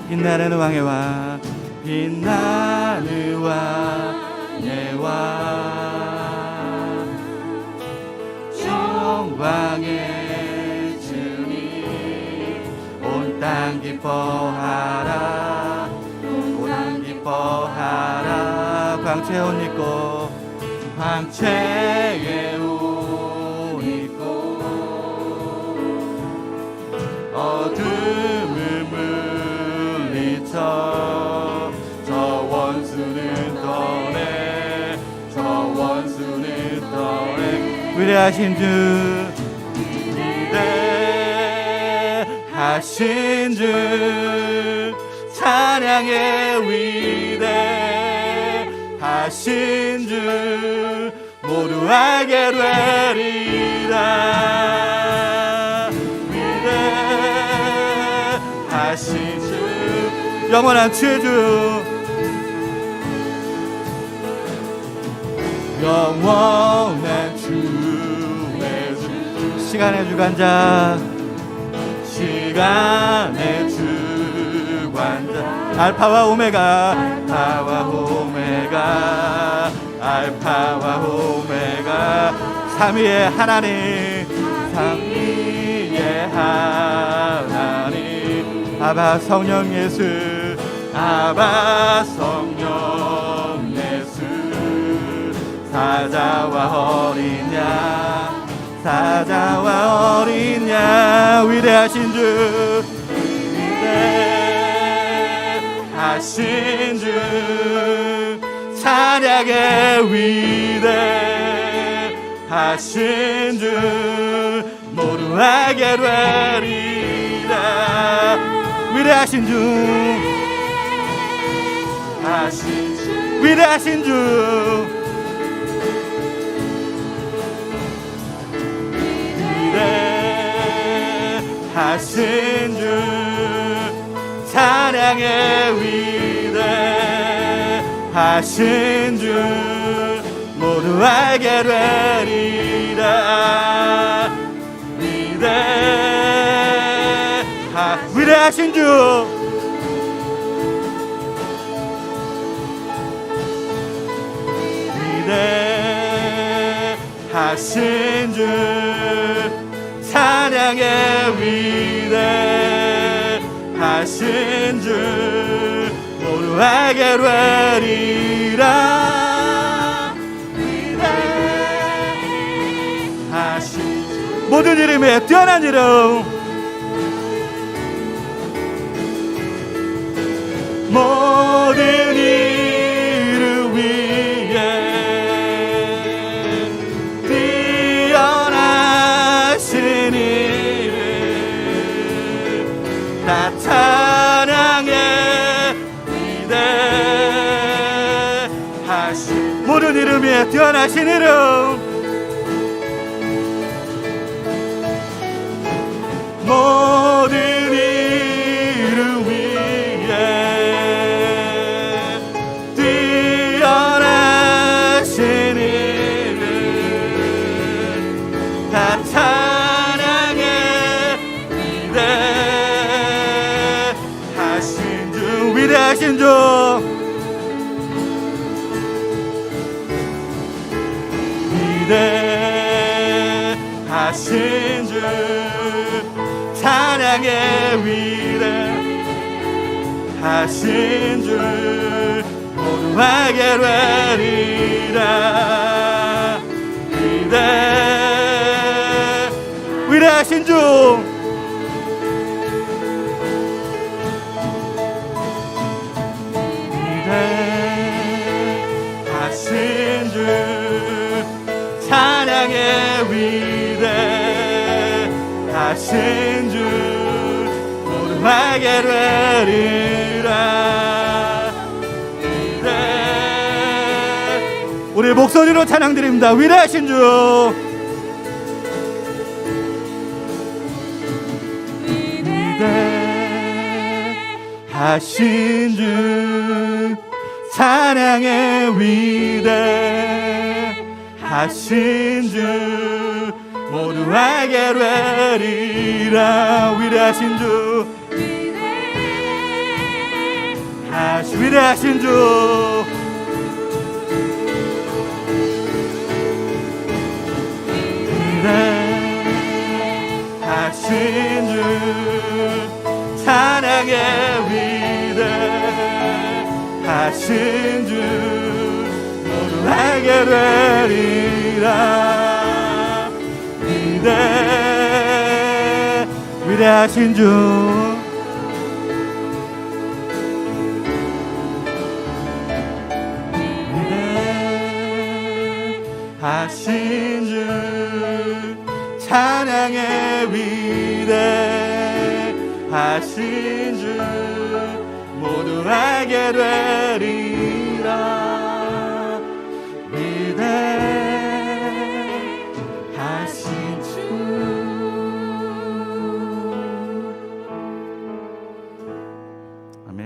빛나는 왕의 왕, 빛나는 왕의 왕, 영광의 주님, 온 땅 기뻐하라, 온 땅 기뻐하라. 광채의 옷 입고, 광채의 옷 입고, 어둠을 물리쳐 저 원수는 떠내, 저 원수는 떠내. 위대하신 주, 위대하신 주, 찬양의 위대하신 주, 모두 알게 되리라. 위대하신 주, 영원한 주주, 영원한 주의 주, 시간의 주관자, 시간의 주관자, 알파와 오메가, 알파와 오메가, 알파와 오메가, 삼위의 하나님, 삼위의 하나님, 아바 성령 예수, 아바 성령 예수, 사자와 어린 양, 사자와 어린 양, 위대하신 주, 위대하신 주, 찬양의 위대하신 주, 모두 알게 되리라. 위대하신 주, 위대하신 주, 위대하신 주, 찬양의 위대하신 주, 모두 알게 되리라. 위대하신 주, 위대하신 주, 찬양의 위대하신 주, 모두 알게 되리라. 위대하신 주, 모든 이름에 뛰어난 이름, 모든 이름 위에 뛰어나신 이름, 다 찬양의 위대하신, 모든 이름 위에 뛰어나신 이름, 모든 이름 위에 뛰어나신 이름, 다 찬양의 위대하신 주, 위대하신 주, 위대하신 주, 찬양의 위대하신 주, 모두 알게 되리라. 위대하신 위대하신 주, 위대하신 주, 찬양의 위대하신 주, 모두 알게 되리라. 우리 목소리로 찬양드립니다. 위대하신 주, 위대하신 주, 찬양의 위대하신 주, 모두 알게 되리라. 위대하신 주, 위대하신 주, 위대하신 주, 찬양의 위대하신 주, 모두 알게 되리라. 위대하신 주, 위대하신 주, 찬양의 위대하신 주, 모두 알게 되리라. 위대하신 주. 아멘.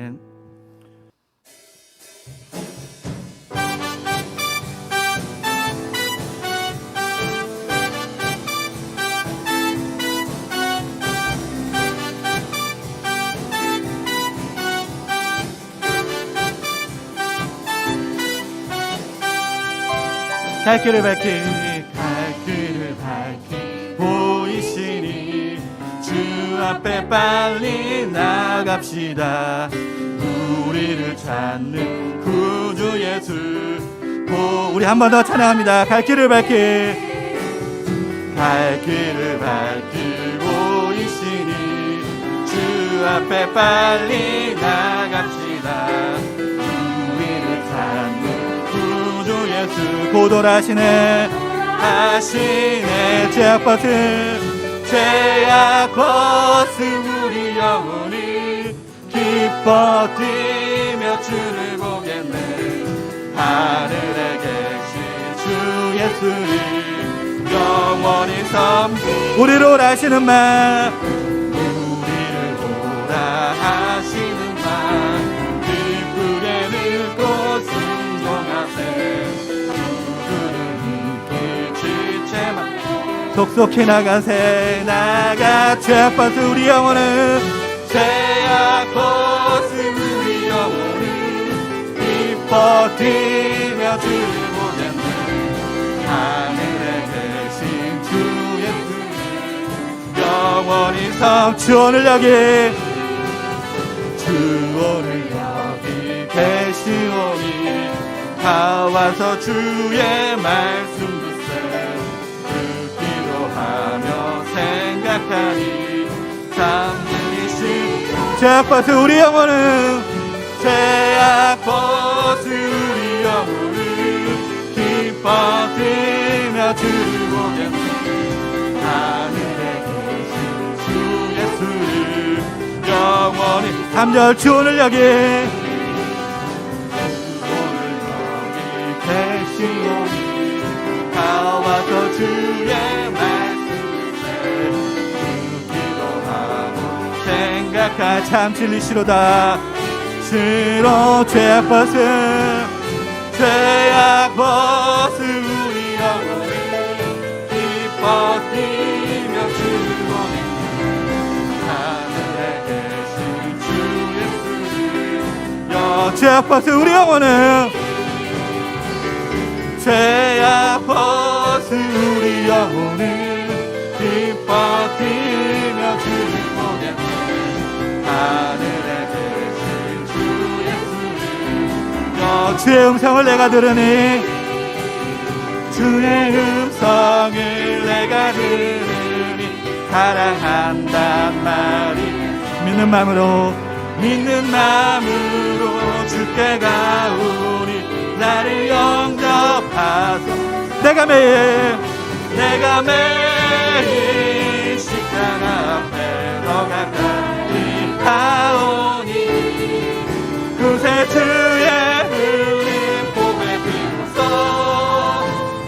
갈 길을 밝히 보이시니 주 앞에 빨리 나갑시다. 우리를 찾는 구주 예수, 우리 한 번 더 찬양합니다. 갈 길을 밝히 보이시니 주 앞에 빨리 나갑시다. 우리를 찾는 구주 예수, 고돌하시네 죄악 벗은 우리 영혼이 기뻐 뛰며 주를 보겠네. 하늘에 계신 주 예수님 영원히 우리를 오라 하시는 말, 우리를 오라 하시는 말, 기쁘게 듣고 순종하세. 속속히 나가세. 나가 죄악 벗은 우리 영혼은, 죄악 벗은 우리 영혼은 기뻐 뛰며 주를 보겠네. 하늘에 계신 주 예수님 영원히 주오늘 여기 계시오니 다 와서 주의 말씀 생각하니 참으리신 죄악 벗은 우리 영혼은, 죄악 벗은 우리 영혼은 기뻐 뛰며 주를 보겠네. 하늘에 계신 주 예수를 영원히 3절 주오늘 여기 계시오니 다 와서 주의 참 진리시로다. 시로 죄악 벗은 우리 영혼을 기뻐 뛰며 주를 보내. 하늘에 계신 주 예수님 죄악 벗은 우리 영혼은, 죄악 벗은 우리 영혼을 기뻐 뛰며 주를 보내. 하늘에 계신 주 예수님 주의 음성을 내가 들으니, 주의 음성을 내가 들으니 사랑한단 말이 믿는 마음으로 주께 가오니 나를 영접하소. 내가 매일 십자가 앞에 더 가까이 가오니 그새 주의 흘린 봄의 비로소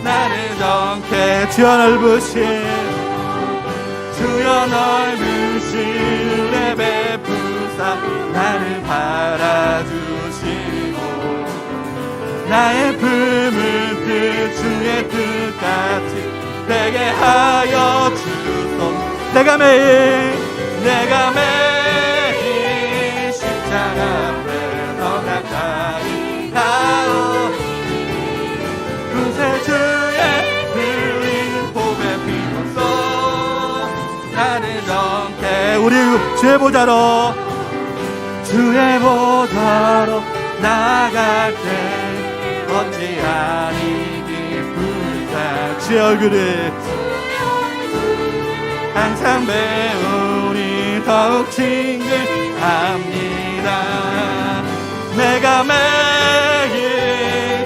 나를 정케 주여 넓으신 은혜 베푸사 나를 바라주시고 나의 품을 뜻 주의 뜻같이 되게 하여 주소. 내가 매일 십자가 앞에 더 가까이 가오니 그새 주의 흘린 봄의 비로소 나를 정케 우리 주의 보좌로 나갈 때 어찌하니 기쁠까. 주의 얼굴을 항상 배우니 더욱 친근합니다. 내가 매일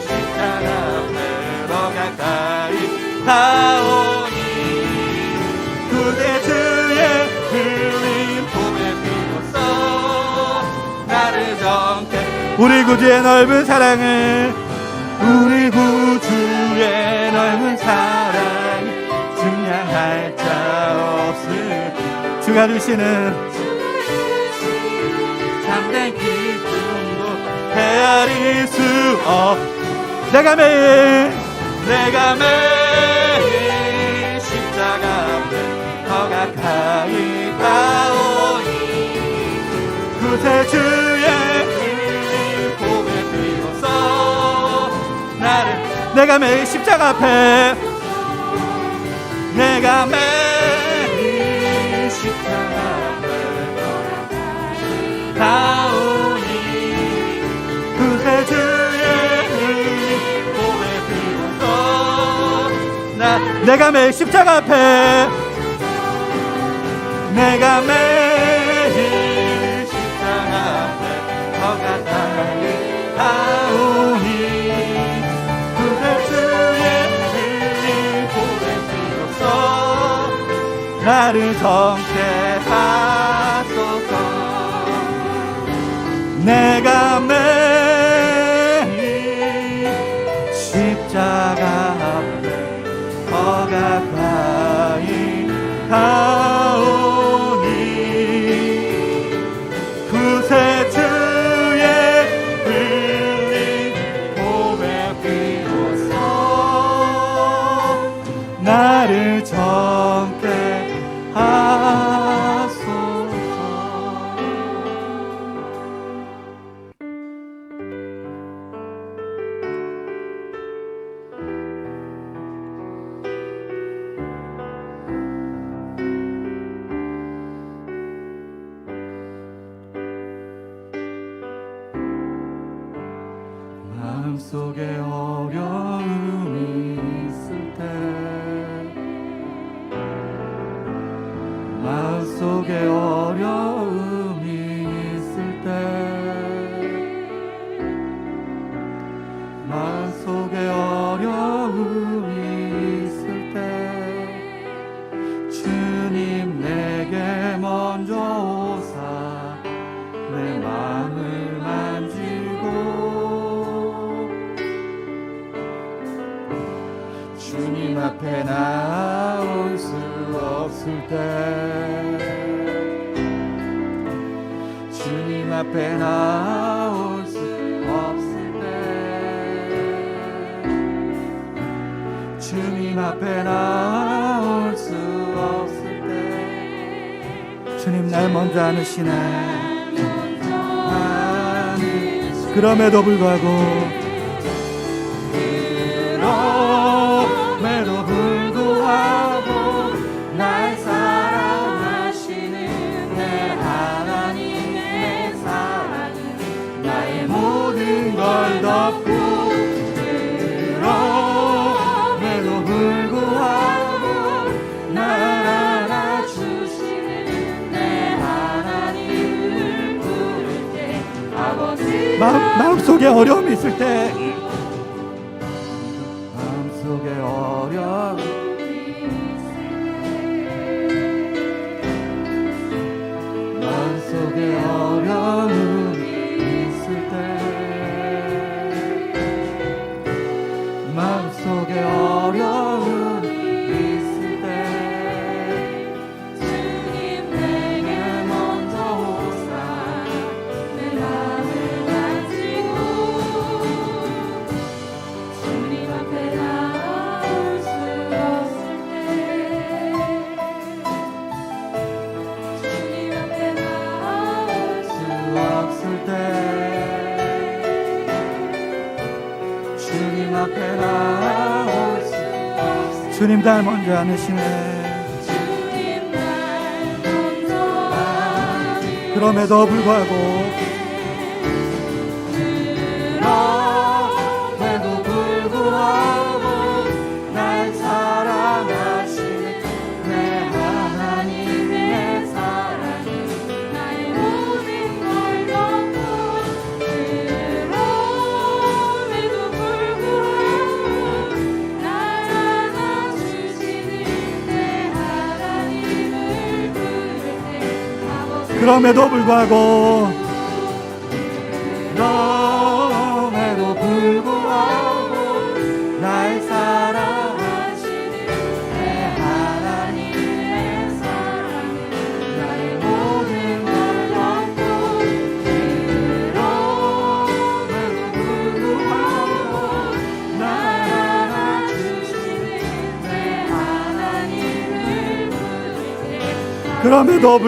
십자가 앞에 더 가까이 가오니 그대 주의 흘린 봄의 비로소 나를 정케 우리 구주의 넓은 사랑을 증량할 자 없을 주가 주시는 참된 기쁨도 헤아릴 수 없. 내가 매일 십자가 앞에 더 가까이 가오니 그새 주의 흘린 봄의 비로소 나를 내가 매일 십자가 앞에 가오니 그새 주의 흘린 봄의 비로소 내가 매일 십자가 앞에 더 가까이 가오니 그새 주의 흘린 봄의 비로소 나를 정케 하소서. 내가 매일 십자가 앞에 더 가까이 가오니 그새 주의 흘린 봄의 비로소 나를 정케 하소서. 마음속에 어려움이 있을 때 마음속에 어려움이 있을 때 마음속에 어려움이 있을 때 주님 내게 먼저 오사 내 마음을 만지고 주님 앞에 나올 수 없을 때 주님 앞에 나올 수 없을 때 주님 앞에 나올 수 없을 때 주님 날 먼저 안으시네. 그럼에도 불구하고 날 사랑하시는 내 하나님 내 사랑은 나의 모든 걸 덮고 그럼에도 불구하고 날 알아주시네. 마음속에 어려움이 있을 때, 마음속에 어려움이 마음속에 어려움이 있을 때, 마음속에 어려움이 있을 때, 주님 내게 먼저 오사 내 마음을 가지고 주님 앞에 나올 수 없을 때, 주님 앞에 나올 수 없을 때, 주님 앞에 나올 수 주님 날 먼저 안으시네. 주님 날 먼저 그럼에도 불구하고 그럼에도 불구하고 날 사랑하시는 내 하나님의 사랑이 나의 모든 걸 덮고 그럼에도 불구하고 날 안아주시는 내 하나님을 부를 때 아버지 그럼에도 불구하고 그럼에도 불구하고 날 사랑하시는 내 하나님의 사랑이 나의 모든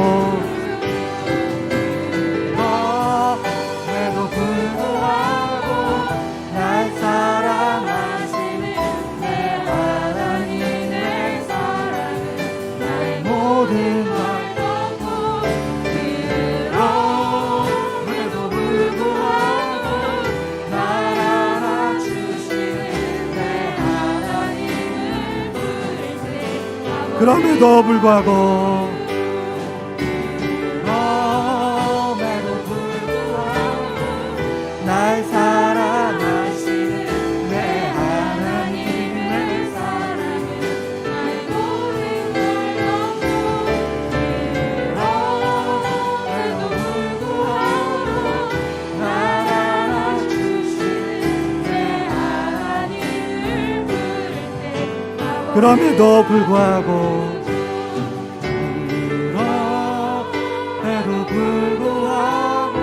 걸 덮고 그럼에도 불구하고 날 안아주시는 내 하나님을 부를 때 그럼에도 불구하고 날 사랑하시는 내 하나님의 사랑은 나의 모든 걸 덮고 그럼에도 불구하고 날 안아주시는 내 하나님을 부를 때 그럼에도 불구하고 날 사랑하시는 내 하나님의 사랑은 나의 모든 걸 덮고 그럼에도 불구하고 날 안아주시는 내 하나님을 부를 때 그럼에도 불구하고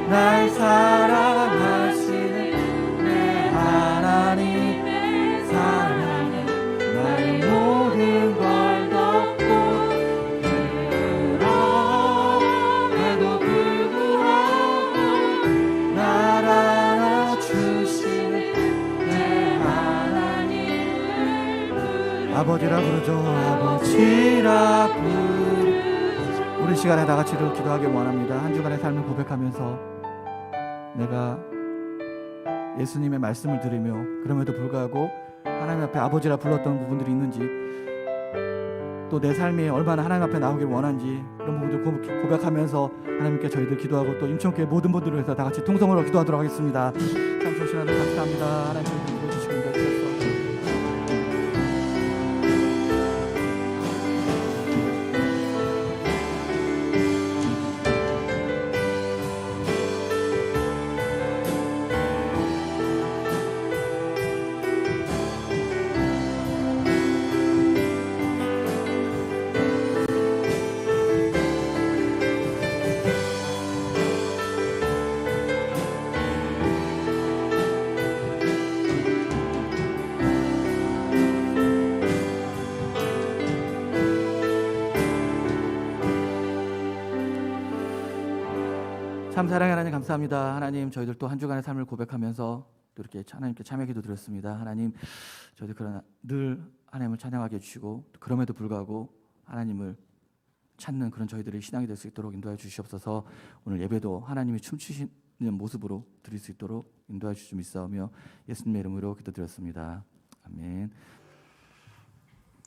날 사랑하시는 내 하나님의 사랑은 나의 모든 걸 덮고 그럼에도 불구하고 날 안아주시는 내 하나님을 아버지라 부르죠. 아버지라 부르죠. 우리 시간에 다 같이 기도하기 원합니다. 한 주간의 삶을 고백하면서 내가 예수님의 말씀을 들으며 그럼에도 불구하고 하나님 앞에 아버지라 불렀던 부분들이 있는지, 또 내 삶이 얼마나 하나님 앞에 나오길 원한지 그런 부분들 고백하면서 하나님께 저희들 기도하고 또 임천교회 모든 분들을 위해서 다 같이 통성으로 기도하도록 하겠습니다. 참 좋으신 하나님 감사합니다. 하나님 저희들 기도해주시고 인도해주셔서 참 사랑의 하나님 감사합니다. 하나님 저희들 또 한 주간의 삶을 고백하면서 또 이렇게 하나님께 참여 기도 드렸습니다. 하나님 저희들 그러나 늘 하나님을 찬양하게 해주시고 그럼에도 불구하고 하나님을 찾는 그런 저희들의 신앙이 될 수 있도록 인도해 주시옵소서. 오늘 예배도 하나님이 춤추시는 모습으로 드릴 수 있도록 인도해 주시 믿사오며 예수님의 이름으로 기도드렸습니다. 아멘.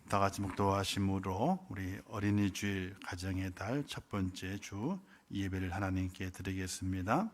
다 같이 묵도하심으로 우리 어린이 주일 가정의 달 첫 번째 주 예배를 하나님께 드리겠습니다.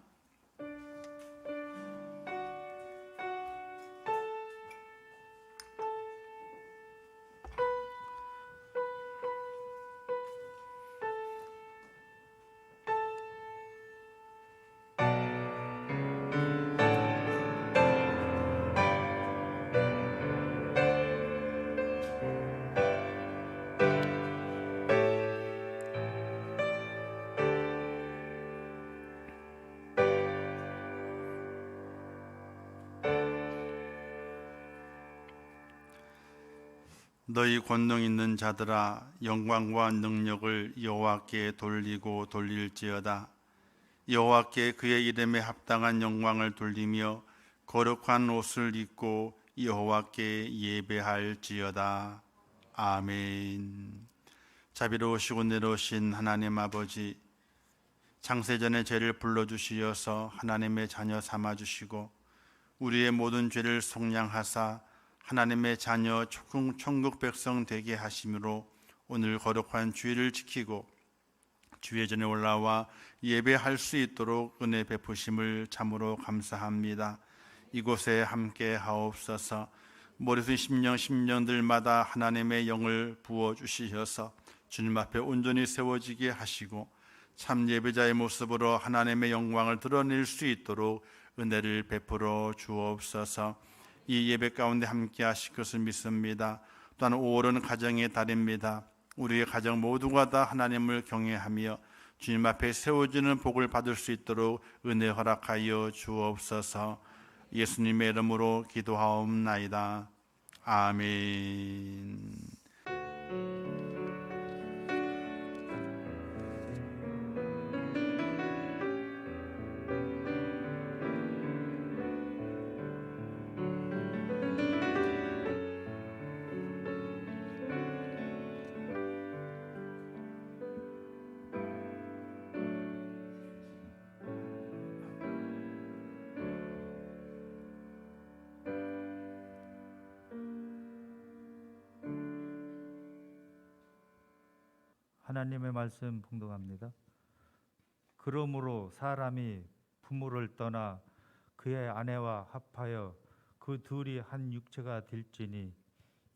너희 권능 있는 자들아 영광과 능력을 여호와께 돌리고 돌릴지어다. 여호와께 그의 이름에 합당한 영광을 돌리며 거룩한 옷을 입고 여호와께 예배할지어다. 아멘. 자비로우시고 내로우신 하나님 아버지, 창세전에 죄를 불러주시어서 하나님의 자녀 삼아주시고 우리의 모든 죄를 속량하사 하나님의 자녀 천국 백성 되게 하심으로 오늘 거룩한 주일을 지키고 주의 전에 올라와 예배할 수 있도록 은혜 베푸심을 참으로 감사합니다. 이곳에 함께 하옵소서. 모든 심령들마다 하나님의 영을 부어주시어서 주님 앞에 온전히 세워지게 하시고 참 예배자의 모습으로 하나님의 영광을 드러낼 수 있도록 은혜를 베풀어 주옵소서. 이 예배 가운데 함께 하실 것을 믿습니다. 또한 5월은 가정의 달입니다. 우리의 가정 모두가 다 하나님을 경외하며 주님 앞에 세워지는 복을 받을 수 있도록 은혜 허락하여 주옵소서. 예수님의 이름으로 기도하옵나이다. 아멘. 하나님의 말씀 봉독합니다. 그러므로 사람이 부모를 떠나 그의 아내와 합하여 그 둘이 한 육체가 될지니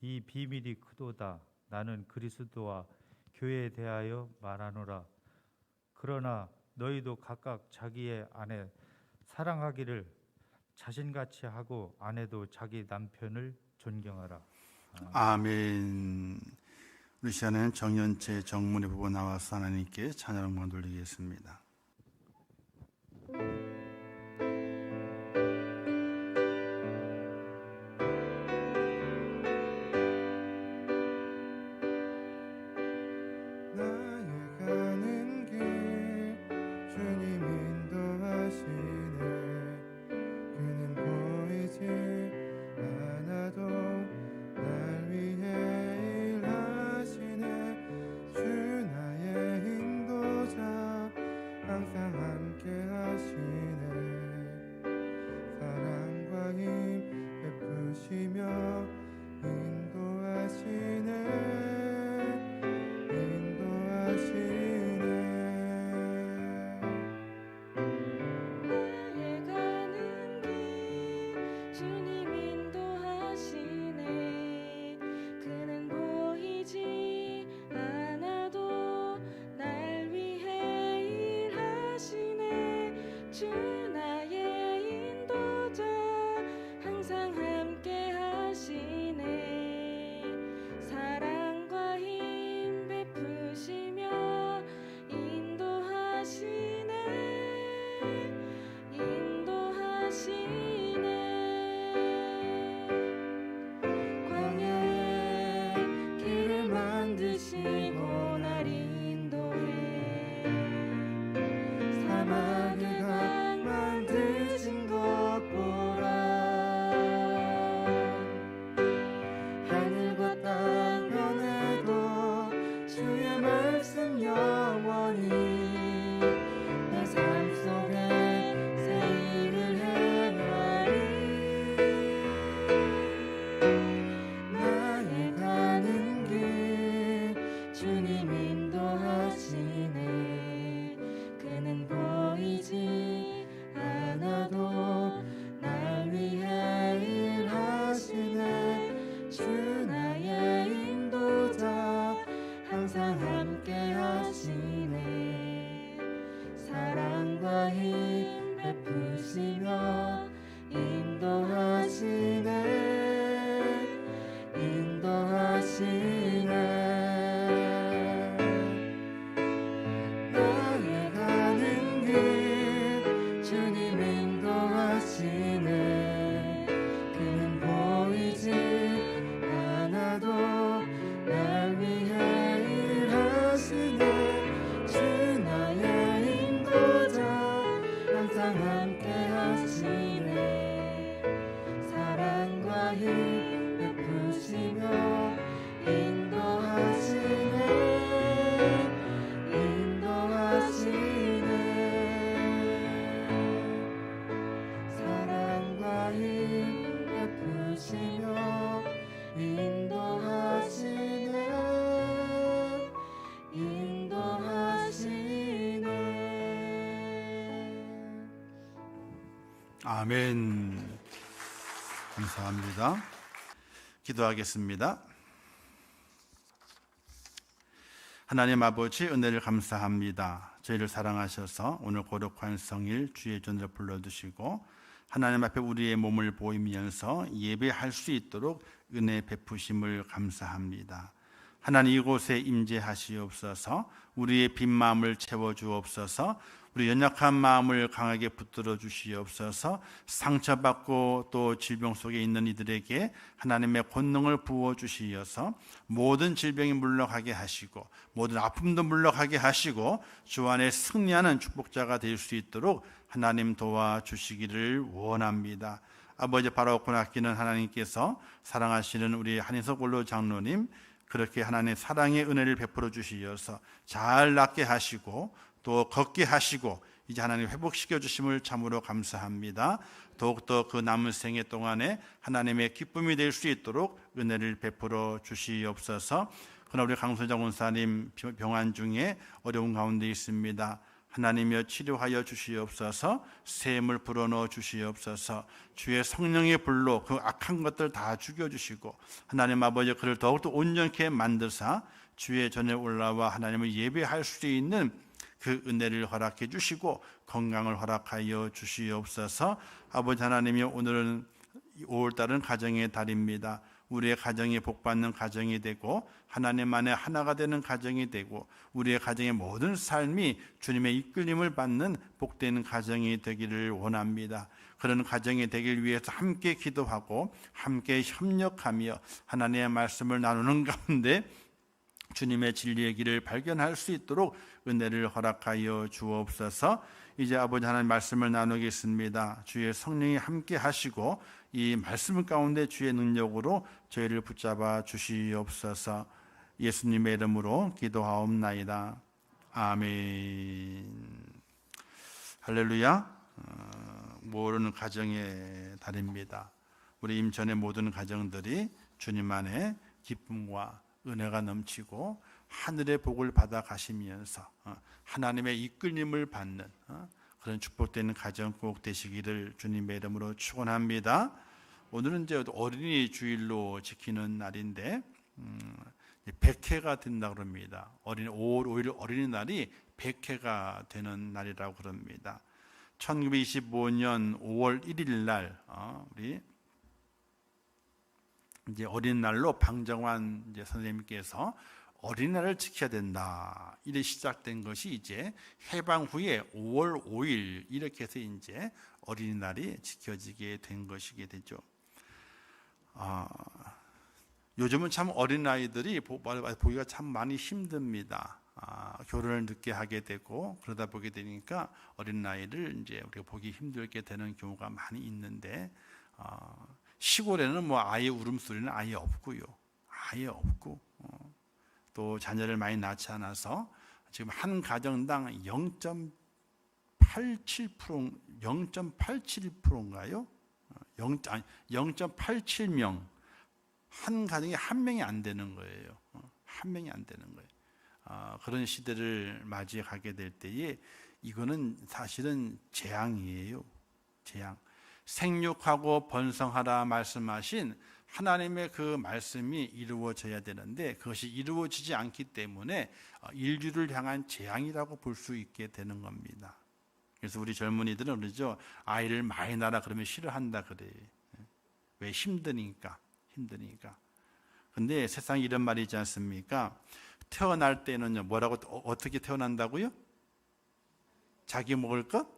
이 비밀이 크도다. 나는 그리스도와 교회에 대하여 말하노라. 그러나 너희도 각각 자기의 아내 사랑하기를 자신같이 하고 아내도 자기 남편을 존경하라. 아멘. 우리 시간에는 정연채 정문의 부부 나와서 하나님께 찬양을 돌리겠습니다. 나의 가는 길 주님 인도하시네. 그는 보이지 않아도 날 위해 일하시네. 주 나의 인도자 아멘. 감사합니다. 기도하겠습니다. 하나님 아버지, 은혜를 감사합니다. 저희를 사랑하셔서 오늘 거룩한 성일 주의 존재를 불러주시고 하나님 앞에 우리의 몸을 보이면서 예배할 수 있도록 은혜 베푸심을 감사합니다. 하나님, 이곳에 임재하시옵소서. 우리의 빈 마음을 채워주옵소서. 우리 연약한 마음을 강하게 붙들어 주시옵소서. 상처받고 또 질병 속에 있는 이들에게 하나님의 권능을 부어 주시어서 모든 질병이 물러가게 하시고 모든 아픔도 물러가게 하시고 주 안에 승리하는 축복자가 될 수 있도록 하나님 도와주시기를 원합니다. 아버지, 바로 고낚이는 하나님께서 사랑하시는 우리 한인석 원로 장로님, 그렇게 하나님의 사랑의 은혜를 베풀어 주시어서 잘 낫게 하시고 또 걷게 하시고 이제 하나님 회복시켜 주심을 참으로 감사합니다. 더욱더 그 남은 생애 동안에 하나님의 기쁨이 될 수 있도록 은혜를 베풀어 주시옵소서. 그러나 우리 강소장 원사님 병환 중에 어려운 가운데 있습니다. 하나님이여 치료하여 주시옵소서. 샘을 불어넣어 주시옵소서. 주의 성령의 불로 그 악한 것들 다 죽여주시고 하나님 아버지, 그를 더욱더 온전케 만드사 주의 전에 올라와 하나님을 예배할 수 있는 그 은혜를 허락해 주시고 건강을 허락하여 주시옵소서. 아버지 하나님이, 오늘은 5월달은 가정의 달입니다. 우리의 가정이 복받는 가정이 되고 하나님 안에 하나가 되는 가정이 되고 우리의 가정의 모든 삶이 주님의 이끌림을 받는 복되는 가정이 되기를 원합니다. 그런 가정이 되길 위해서 함께 기도하고 함께 협력하며 하나님의 말씀을 나누는 가운데 주님의 진리의 길을 발견할 수 있도록 은혜를 허락하여 주옵소서. 이제 아버지 하나님 말씀을 나누겠습니다. 주의 성령이 함께 하시고 이 말씀 가운데 주의 능력으로 저희를 붙잡아 주시옵소서. 예수님의 이름으로 기도하옵나이다. 아멘. 할렐루야. 모르는 가정의 달입니다. 우리 임천의 모든 가정들이 주님 안에 기쁨과 은혜가 넘치고 하늘의 복을 받아 가시면서 하나님의 이끌림을 받는 그런 축복되는 가정 꼭 되시기를 주님의 이름으로 축원합니다. 오늘은 이제 어린이 주일로 지키는 날인데 100회가 된다 그럽니다. 5월 5일 어린이날이 100회가 되는 날이라고 그럽니다. 1925년 5월 1일 날 우리 이제 어린날로 방정환 이제 선생님께서 어린이날을 지켜야 된다. 이래 시작된 것이 이제 해방 후에 5월 5일 이렇게 해서 이제 어린이날이 지켜지게 된 것이게 되죠. 요즘은 참 어린아이들이 보기가 참 많이 힘듭니다. 결혼을 늦게 하게 되고 그러다 보게 되니까 어린아이를 이제 우리가 보기 힘들게 되는 경우가 많이 있는데 시골에는 뭐 아예 울음소리는 아예 없고요. 아예 없고 또 자녀를 많이 낳지 않아서 지금 한 가정당 0.87%인가요? 0.87명 한 가정에 한 명이 안 되는 거예요. 한 명이 안 되는 거예요. 그런 시대를 맞이하게 될 때에 이거는 사실은 재앙이에요. 재앙. 생육하고 번성하라 말씀하신 하나님의 그 말씀이 이루어져야 되는데 그것이 이루어지지 않기 때문에 인류를 향한 재앙이라고 볼 수 있게 되는 겁니다. 그래서 우리 젊은이들은 그러죠. 아이를 많이 낳아 그러면 싫어한다 그래요. 왜? 힘드니까. 근데 세상에 이런 말이 있지 않습니까? 태어날 때는요, 뭐라고, 어떻게 태어난다고요? 자기 먹을 것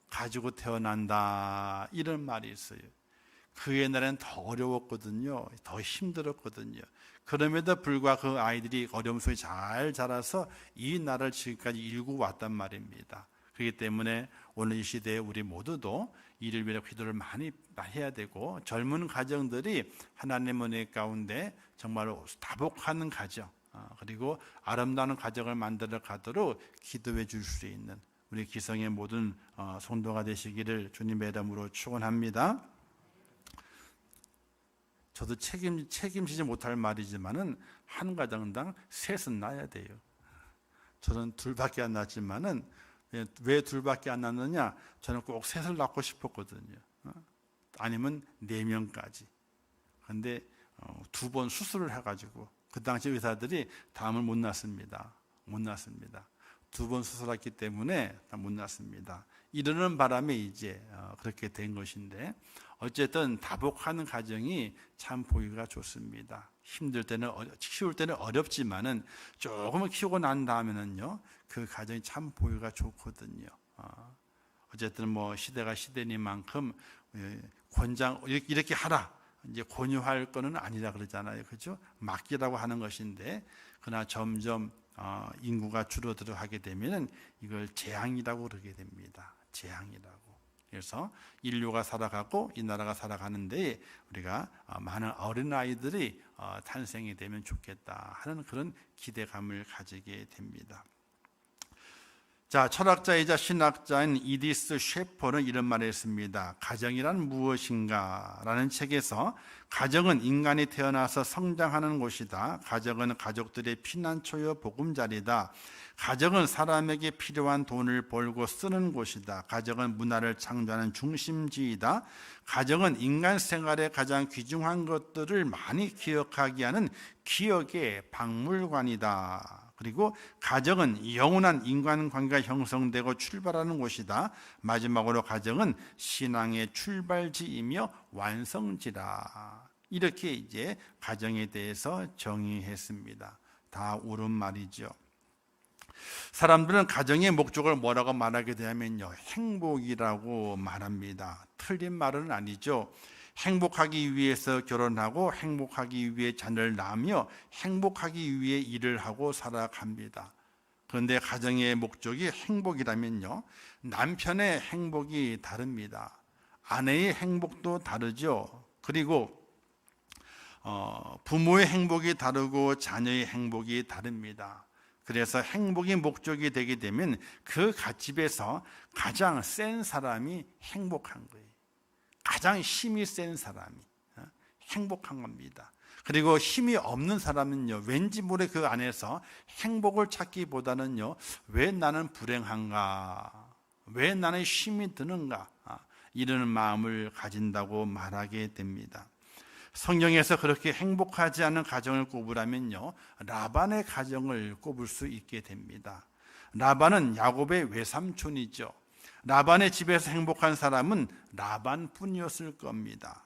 가지고 태어난다. 이런 말이 있어요. 그 옛날에는 더 어려웠거든요. 더 힘들었거든요. 그럼에도 불구하고 그 아이들이 어려움 속에 잘 자라서 이 나라를 지금까지 일구 왔단 말입니다. 그렇기 때문에 오늘 이 시대에 우리 모두도 이를 위해 기도를 많이 해야 되고 젊은 가정들이 하나님의 은혜 가운데 정말로 다복하는 가정 그리고 아름다운 가정을 만들어 가도록 기도해 줄 수 있는 우리 기성의 모든 성도가 되시기를 주님의 이름으로 축원합니다. 저도 책임지지 못할 말이지만은 한 가정당 셋은 낳아야 돼요. 저는 둘밖에 안 낳았지만은 왜 둘밖에 안 낳느냐? 저는 꼭 셋을 낳고 싶었거든요. 아니면 4명까지. 그런데 2번 수술을 해가지고 그 당시 의사들이 다음을 못 낳습니다. 못 낳습니다. 2번 수술했기 때문에 못 낳습니다. 이러는 바람에 이제 그렇게 된 것인데, 어쨌든 다복하는 가정이 참 보기가 좋습니다. 힘들 때는 키울 때는 어렵지만은 조금은 키우고 난 다음에는요, 그 가정이 참 보기가 좋거든요. 어쨌든 뭐 시대가 시대니만큼 권장 이렇게 하라, 이제 권유할 거는 아니라 그러잖아요, 그렇죠? 맡기라고 하는 것인데, 그러나 점점 인구가 줄어들어 하게 되면은 이걸 재앙이라고 그러게 됩니다. 재앙이라고. 그래서 인류가 살아가고 이 나라가 살아가는데 우리가 많은 어린 아이들이 탄생이 되면 좋겠다 하는 그런 기대감을 가지게 됩니다. 자, 철학자이자 신학자인 이디스 셰퍼는 이런 말을 했습니다. 가정이란 무엇인가? 라는 책에서 가정은 인간이 태어나서 성장하는 곳이다. 가정은 가족들의 피난처여 보금자리다. 가정은 사람에게 필요한 돈을 벌고 쓰는 곳이다. 가정은 문화를 창조하는 중심지이다. 가정은 인간 생활의 가장 귀중한 것들을 많이 기억하게 하는 기억의 박물관이다. 그리고 가정은 영원한 인간관계가 형성되고 출발하는 곳이다. 마지막으로 가정은 신앙의 출발지이며 완성지라. 이렇게 이제 가정에 대해서 정의했습니다. 다 옳은 말이죠. 사람들은 가정의 목적을 뭐라고 말하게 되냐면요, 행복이라고 말합니다. 틀린 말은 아니죠. 행복하기 위해서 결혼하고 행복하기 위해 자녀를 낳으며 행복하기 위해 일을 하고 살아갑니다. 그런데 가정의 목적이 행복이라면요, 남편의 행복이 다릅니다. 아내의 행복도 다르죠. 그리고 부모의 행복이 다르고 자녀의 행복이 다릅니다. 그래서 행복이 목적이 되게 되면 그 집에서 가장 센 사람이 행복한 거예요. 가장 힘이 센 사람이 행복한 겁니다. 그리고 힘이 없는 사람은요, 왠지 모르게 그 안에서 행복을 찾기보다는요, 왜 나는 불행한가, 왜 나는 힘이 드는가, 이런 마음을 가진다고 말하게 됩니다. 성경에서 그렇게 행복하지 않은 가정을 꼽으라면요, 라반의 가정을 꼽을 수 있게 됩니다. 라반은 야곱의 외삼촌이죠. 라반의 집에서 행복한 사람은 라반뿐이었을 겁니다.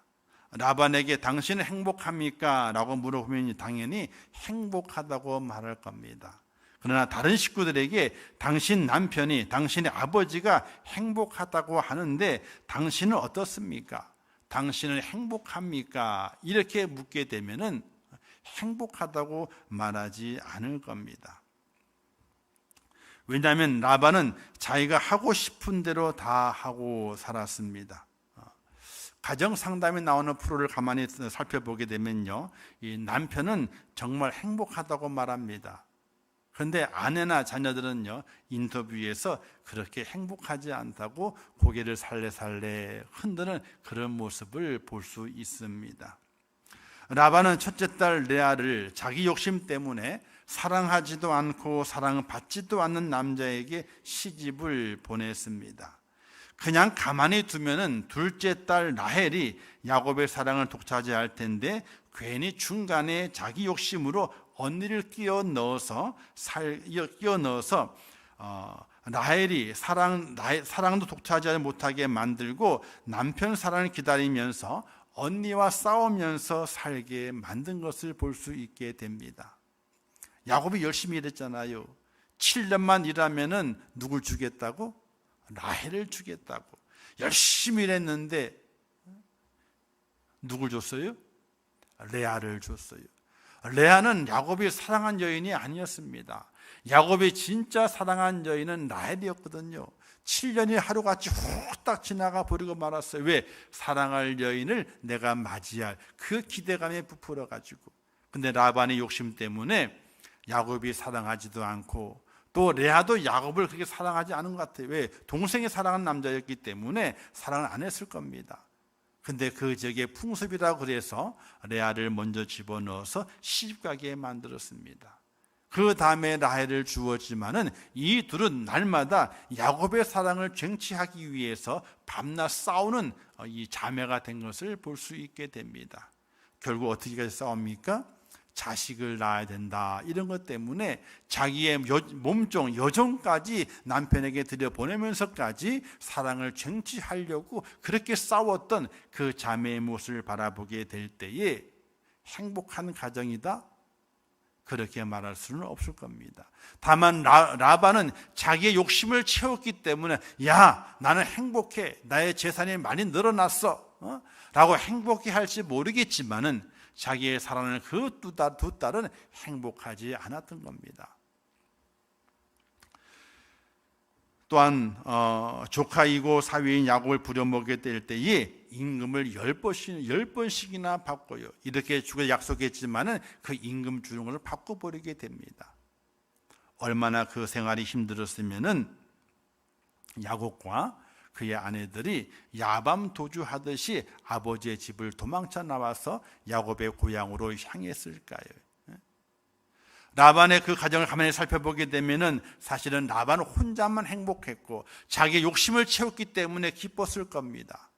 라반에게 당신은 행복합니까? 라고 물어보면 당연히 행복하다고 말할 겁니다. 그러나 다른 식구들에게 당신 남편이, 당신의 아버지가 행복하다고 하는데 당신은 어떻습니까? 당신은 행복합니까? 이렇게 묻게 되면은 행복하다고 말하지 않을 겁니다. 왜냐하면 라반은 자기가 하고 싶은 대로 다 하고 살았습니다. 가정 상담에 나오는 프로를 가만히 살펴보게 되면요, 이 남편은 정말 행복하다고 말합니다. 그런데 아내나 자녀들은요, 인터뷰에서 그렇게 행복하지 않다고 고개를 살래살래 흔드는 그런 모습을 볼 수 있습니다. 라반은 첫째 딸 레아를 자기 욕심 때문에 사랑하지도 않고 사랑받지도 않는 남자에게 시집을 보냈습니다. 그냥 가만히 두면은 둘째 딸 라헬이 야곱의 사랑을 독차지할 텐데 괜히 중간에 자기 욕심으로 언니를 끼워 넣어서 라헬이 사랑도 독차지하지 못하게 만들고 남편 사랑을 기다리면서 언니와 싸우면서 살게 만든 것을 볼 수 있게 됩니다. 야곱이 열심히 일했잖아요. 7년만 일하면은 누굴 주겠다고? 라헬을 주겠다고. 열심히 일했는데 누굴 줬어요? 레아를 줬어요. 레아는 야곱이 사랑한 여인이 아니었습니다. 야곱이 진짜 사랑한 여인은 라헬이었거든요. 7년이 하루같이 후딱 지나가 버리고 말았어요. 왜? 사랑할 여인을 내가 맞이할 그 기대감에 부풀어 가지고. 근데 라반의 욕심 때문에 야곱이 사랑하지도 않고 또 레아도 야곱을 그렇게 사랑하지 않은 것 같아요. 왜? 동생이 사랑하는 남자였기 때문에 사랑을 안 했을 겁니다. 근데 그 지역의 풍습이라고 그래서 레아를 먼저 집어넣어서 시집가게 만들었습니다. 그 다음에 라헬을 주었지만은 이 둘은 날마다 야곱의 사랑을 쟁취하기 위해서 밤낮 싸우는 이 자매가 된 것을 볼 수 있게 됩니다. 결국 어떻게 싸웁니까? 자식을 낳아야 된다, 이런 것 때문에 자기의 몸종, 여종까지 남편에게 들여보내면서까지 사랑을 쟁취하려고 그렇게 싸웠던 그 자매의 모습을 바라보게 될 때에 행복한 가정이다, 그렇게 말할 수는 없을 겁니다. 다만 라반은 자기의 욕심을 채웠기 때문에 야, 나는 행복해, 나의 재산이 많이 늘어났어 라고 행복해 할지 모르겠지만은 자기의 사랑하는 그 두 딸은 행복하지 않았던 겁니다. 또한 조카이고 사위인 야곱을 부려먹게 될 때에 임금을 10번씩이나 바꿔요. 이렇게 주고 약속했지만은 그 임금 주는 것을 바꿔버리게 됩니다. 얼마나 그 생활이 힘들었으면은 야곱과 그의 아내들이 야밤 도주하듯이 아버지의 집을 도망쳐 나와서 야곱의 고향으로 향했을까요? 라반의 그 가정을 가만히 살펴보게 되면은 사실은 라반은 혼자만 행복했고 자기의 욕심을 채웠기 때문에 기뻤을 겁니다.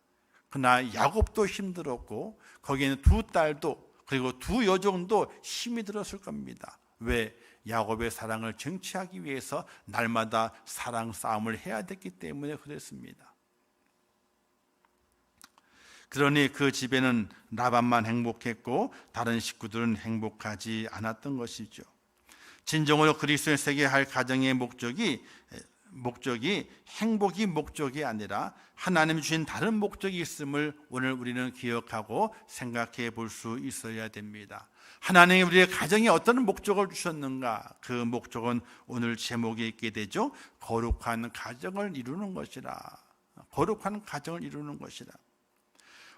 그러나 야곱도 힘들었고 거기에는 두 딸도 그리고 두 여종도 힘이 들었을 겁니다. 왜? 야곱의 사랑을 쟁취하기 위해서 날마다 사랑 싸움을 해야 됐기 때문에 그랬습니다. 그러니 그 집에는 라반만 행복했고 다른 식구들은 행복하지 않았던 것이죠. 진정으로 그리스도의 세계 할 가정의 목적이 행복이 목적이 아니라 하나님이 주신 다른 목적이 있음을 오늘 우리는 기억하고 생각해 볼 수 있어야 됩니다. 하나님이 우리의 가정에 어떤 목적을 주셨는가? 그 목적은 오늘 제목에 있게 되죠. 거룩한 가정을 이루는 것이라. 거룩한 가정을 이루는 것이라.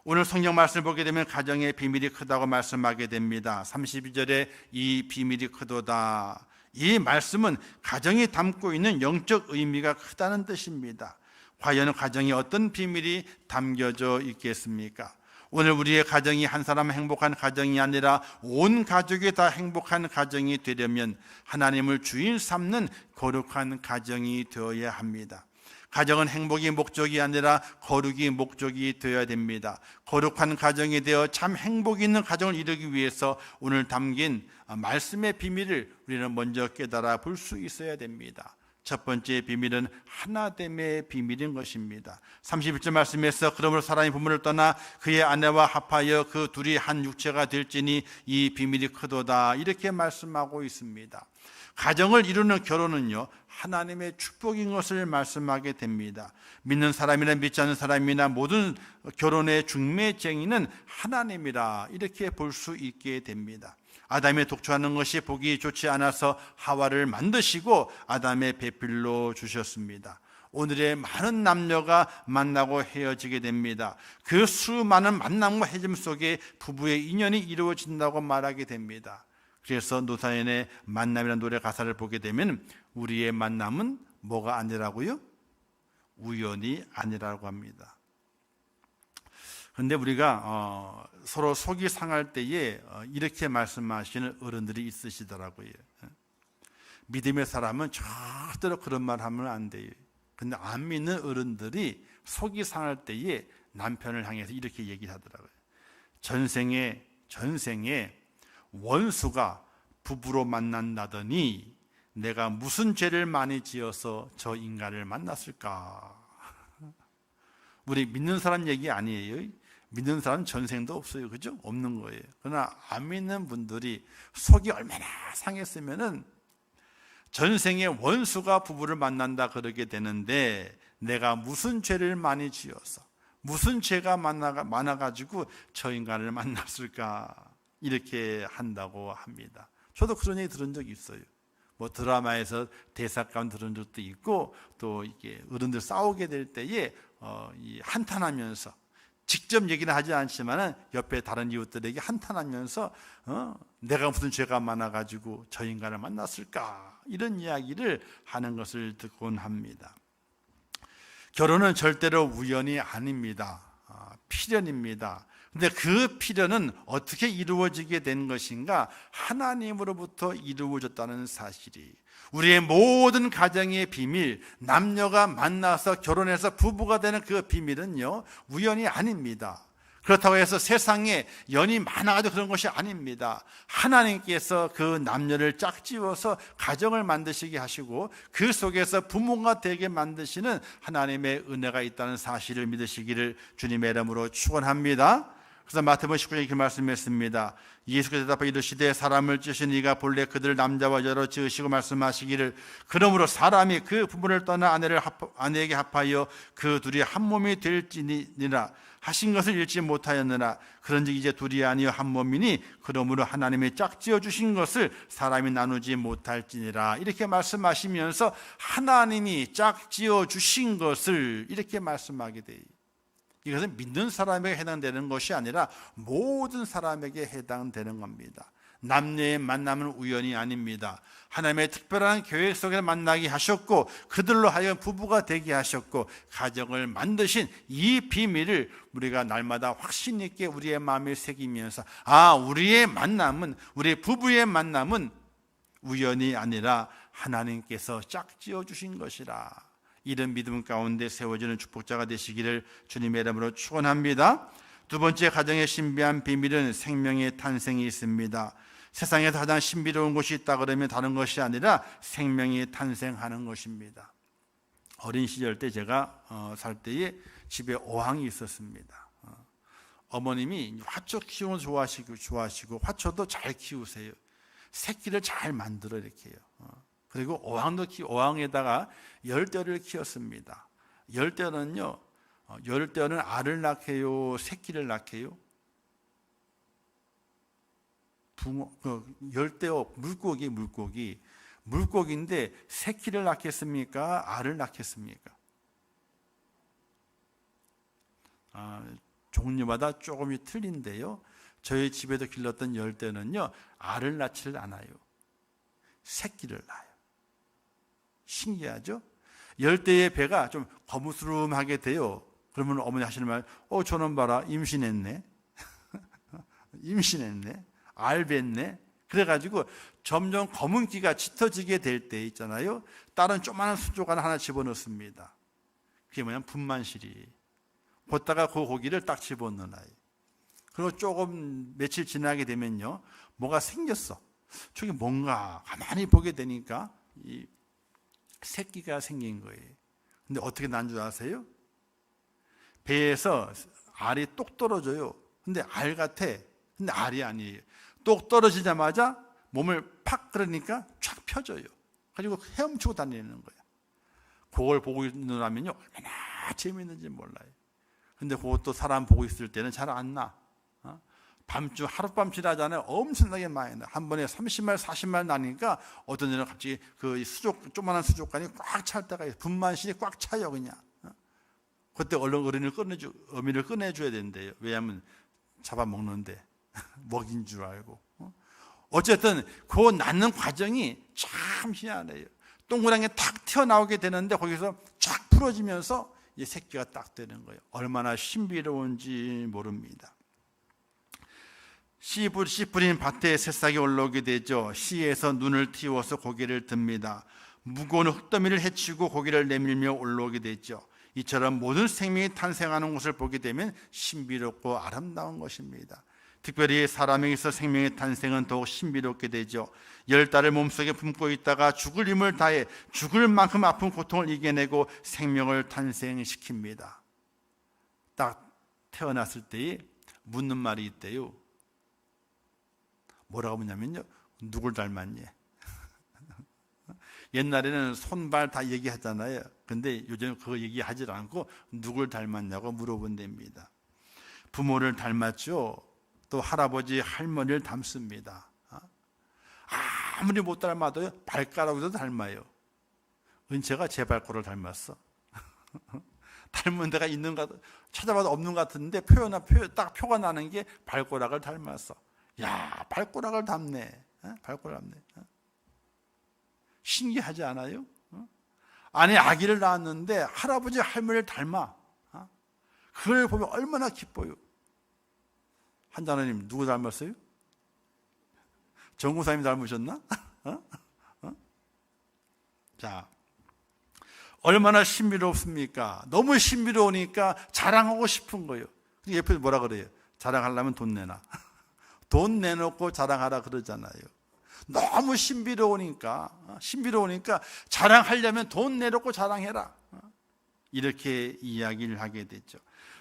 오늘 성경 말씀을 보게 되면 가정의 비밀이 크다고 말씀하게 됩니다. 32절에 이 비밀이 크도다. 이 말씀은 가정이 담고 있는 영적 의미가 크다는 뜻입니다. 과연 가정에 어떤 비밀이 담겨져 있겠습니까? 오늘 우리의 가정이 한 사람 행복한 가정이 아니라 온 가족이 다 행복한 가정이 되려면 하나님을 주인 삼는 거룩한 가정이 되어야 합니다. 가정은 행복이 목적이 아니라 거룩이 목적이 되어야 됩니다. 거룩한 가정이 되어 참 행복이 있는 가정을 이루기 위해서 오늘 담긴 말씀의 비밀을 우리는 먼저 깨달아 볼 수 있어야 됩니다. 첫 번째 비밀은 하나됨의 비밀인 것입니다. 31절 말씀에서 그러므로 사람이 부모를 떠나 그의 아내와 합하여 그 둘이 한 육체가 될지니 이 비밀이 크도다, 이렇게 말씀하고 있습니다. 가정을 이루는 결혼은요, 하나님의 축복인 것을 말씀하게 됩니다. 믿는 사람이나 믿지 않는 사람이나 모든 결혼의 중매쟁이는 하나님이라, 이렇게 볼 수 있게 됩니다. 아담이 독초하는 것이 보기 좋지 않아서 하와를 만드시고 아담의 배필로 주셨습니다. 오늘의 많은 남녀가 만나고 헤어지게 됩니다. 그 수많은 만남과 헤어짐 속에 부부의 인연이 이루어진다고 말하게 됩니다. 그래서 노사연의 만남이라는 노래 가사를 보게 되면 우리의 만남은 뭐가 아니라고요? 우연이 아니라고 합니다. 그런데 우리가 서로 속이 상할 때에 이렇게 말씀하시는 어른들이 있으시더라고요. 믿음의 사람은 절대로 그런 말 하면 안 돼요. 근데 안 믿는 어른들이 속이 상할 때에 남편을 향해서 이렇게 얘기하더라고요. 전생에 원수가 부부로 만난다더니 내가 무슨 죄를 많이 지어서 저 인간을 만났을까? 우리 믿는 사람 얘기 아니에요. 믿는 사람은 전생도 없어요. 그죠? 없는 거예요. 그러나 안 믿는 분들이 속이 얼마나 상했으면은 전생에 원수가 부부를 만난다 그러게 되는데 내가 무슨 죄를 많이 지어서 무슨 죄가 많아가지고 저 인간을 만났을까? 이렇게 한다고 합니다. 저도 그런 얘기 들은 적이 있어요. 뭐 드라마에서 대사감 들은 적도 있고 또 이게 어른들 싸우게 될 때에 이 한탄하면서 직접 얘기는 하지 않지만은 옆에 다른 이웃들에게 한탄하면서 내가 무슨 죄가 많아가지고 저 인간을 만났을까, 이런 이야기를 하는 것을 듣곤 합니다. 결혼은 절대로 우연이 아닙니다. 필연입니다. 근데 그 필연은 어떻게 이루어지게 된 것인가? 하나님으로부터 이루어졌다는 사실이, 우리의 모든 가정의 비밀, 남녀가 만나서 결혼해서 부부가 되는 그 비밀은요, 우연이 아닙니다. 그렇다고 해서 세상에 연이 많아가지고 그런 것이 아닙니다. 하나님께서 그 남녀를 짝지어서 가정을 만드시게 하시고 그 속에서 부모가 되게 만드시는 하나님의 은혜가 있다는 사실을 믿으시기를 주님의 이름으로 축원합니다. 그래서 마태복음 19장에 이렇게 말씀했습니다. 예수께서 대답하여 이르시되 사람을 지으신 이가 본래 그들을 남자와 여자로 지으시고 말씀하시기를 그러므로 사람이 그 부모를 떠나 아내에게 합하여 그 둘이 한 몸이 될지니라 하신 것을 잃지 못하였느라 그런즉 이제 둘이 아니여 한 몸이니 그러므로 하나님이 짝지어 주신 것을 사람이 나누지 못할지니라 이렇게 말씀하시면서 하나님이 짝지어 주신 것을 이렇게 말씀하게 돼요. 이것은 믿는 사람에게 해당되는 것이 아니라 모든 사람에게 해당되는 겁니다. 남녀의 만남은 우연이 아닙니다. 하나님의 특별한 계획 속에 만나게 하셨고 그들로 하여금 부부가 되게 하셨고 가정을 만드신 이 비밀을 우리가 날마다 확신 있게 우리의 마음에 새기면서 우리의 만남은, 우리 부부의 만남은 우연이 아니라 하나님께서 짝지어 주신 것이라, 이런 믿음 가운데 세워지는 축복자가 되시기를 주님의 이름으로 축원합니다. 두 번째 가정의 신비한 비밀은 생명의 탄생이 있습니다. 세상에서 가장 신비로운 것이 있다 그러면 다른 것이 아니라 생명이 탄생하는 것입니다. 어린 시절 때 제가 살 때에 집에 어항이 있었습니다. 어머님이 화초 키우는 거 좋아하시고 화초도 잘 키우세요. 새끼를 잘 만들어 이렇게 해요. 그리고 어항에다가 열대어를 키웠습니다. 열대어는 알을 낳게요, 새끼를 낳게요? 열대어 물고기인데 새끼를 낳겠습니까? 알을 낳겠습니까? 종류마다 조금이 틀린데요. 저희 집에도 길렀던 열대어는요, 알을 낳지를 않아요. 새끼를 낳아요. 신기하죠? 열대의 배가 좀 거무스름하게 돼요. 그러면 어머니 하시는 말, 저놈 봐라, 임신했네. 임신했네. 알 뱉네. 그래가지고 점점 검은기가 짙어지게 될 때 있잖아요. 다른 조그마한 수족관 하나 집어넣습니다. 그게 뭐냐면 분만실이. 보다가 그 고기를 딱 집어넣어요. 그리고 조금 며칠 지나게 되면요, 뭐가 생겼어. 저게 뭔가 가만히 보게 되니까 이 새끼가 생긴 거예요. 근데 어떻게 난 줄 아세요? 배에서 알이 똑 떨어져요. 근데 알 같아. 근데 알이 아니에요. 똑 떨어지자마자 몸을 팍 그러니까 쫙 펴져요. 가지고 헤엄치고 다니는 거야. 그걸 보고 있느라면요, 얼마나 재미있는지 몰라요. 근데 그것도 사람 보고 있을 때는 잘 안 나. 밤중 하룻밤 하잖아요. 엄청나게 많이 나. 한 번에 30마리 40마리 나니까 어떤 날은 갑자기 그 조그만한 수족관이 꽉 찰 때가 있어요. 분만실이 꽉 차요 그냥. 그때 얼른 어미를 꺼내줘야 된대요. 왜냐하면 잡아먹는데 먹인 줄 알고. 어쨌든 그 낳는 과정이 참 희한해요. 동그랗게 탁 튀어나오게 되는데 거기서 쫙 풀어지면서 이 새끼가 딱 되는 거예요. 얼마나 신비로운지 모릅니다. 씨 뿌린 밭에 새싹이 올라오게 되죠. 씨에서 눈을 틔워서 고개를 듭니다. 무거운 흙더미를 헤치고 고개를 내밀며 올라오게 되죠. 이처럼 모든 생명이 탄생하는 것을 보게 되면 신비롭고 아름다운 것입니다. 특별히 사람에게서 생명의 탄생은 더욱 신비롭게 되죠. 10달을 몸속에 품고 있다가 죽을 힘을 다해 죽을 만큼 아픈 고통을 이겨내고 생명을 탄생시킵니다. 딱 태어났을 때에 묻는 말이 있대요. 뭐라고 묻냐면요, 누굴 닮았니? 옛날에는 손발 다 얘기하잖아요. 근데 요즘 그거 얘기하지 않고 누굴 닮았냐고 물어본답니다. 부모를 닮았죠. 또 할아버지 할머니를 닮습니다. 아무리 못 닮아도 발가락으로 닮아요. 은채가 제 발가락을 닮았어. 닮은 데가 있는가 찾아봐도 없는 것 같은데 딱 표가 나는 게 발가락을 닮았어. 야, 발가락을 닮네. 발가락 닮네. 신기하지 않아요? 아니, 아기를 낳았는데 할아버지 할머니를 닮아. 그걸 보면 얼마나 기뻐요. 한자나님 누구 닮았어요? 정구사님 닮으셨나? 자, 얼마나 신비롭습니까? 너무 신비로우니까 자랑하고 싶은 거예요. 옆에서 뭐라 그래요? 자랑하려면 돈 내놔. 돈 내놓고 자랑하라 그러잖아요. 너무 신비로우니까 자랑하려면 돈 내놓고 자랑해라. 이렇게 이야기를 하게 됐죠.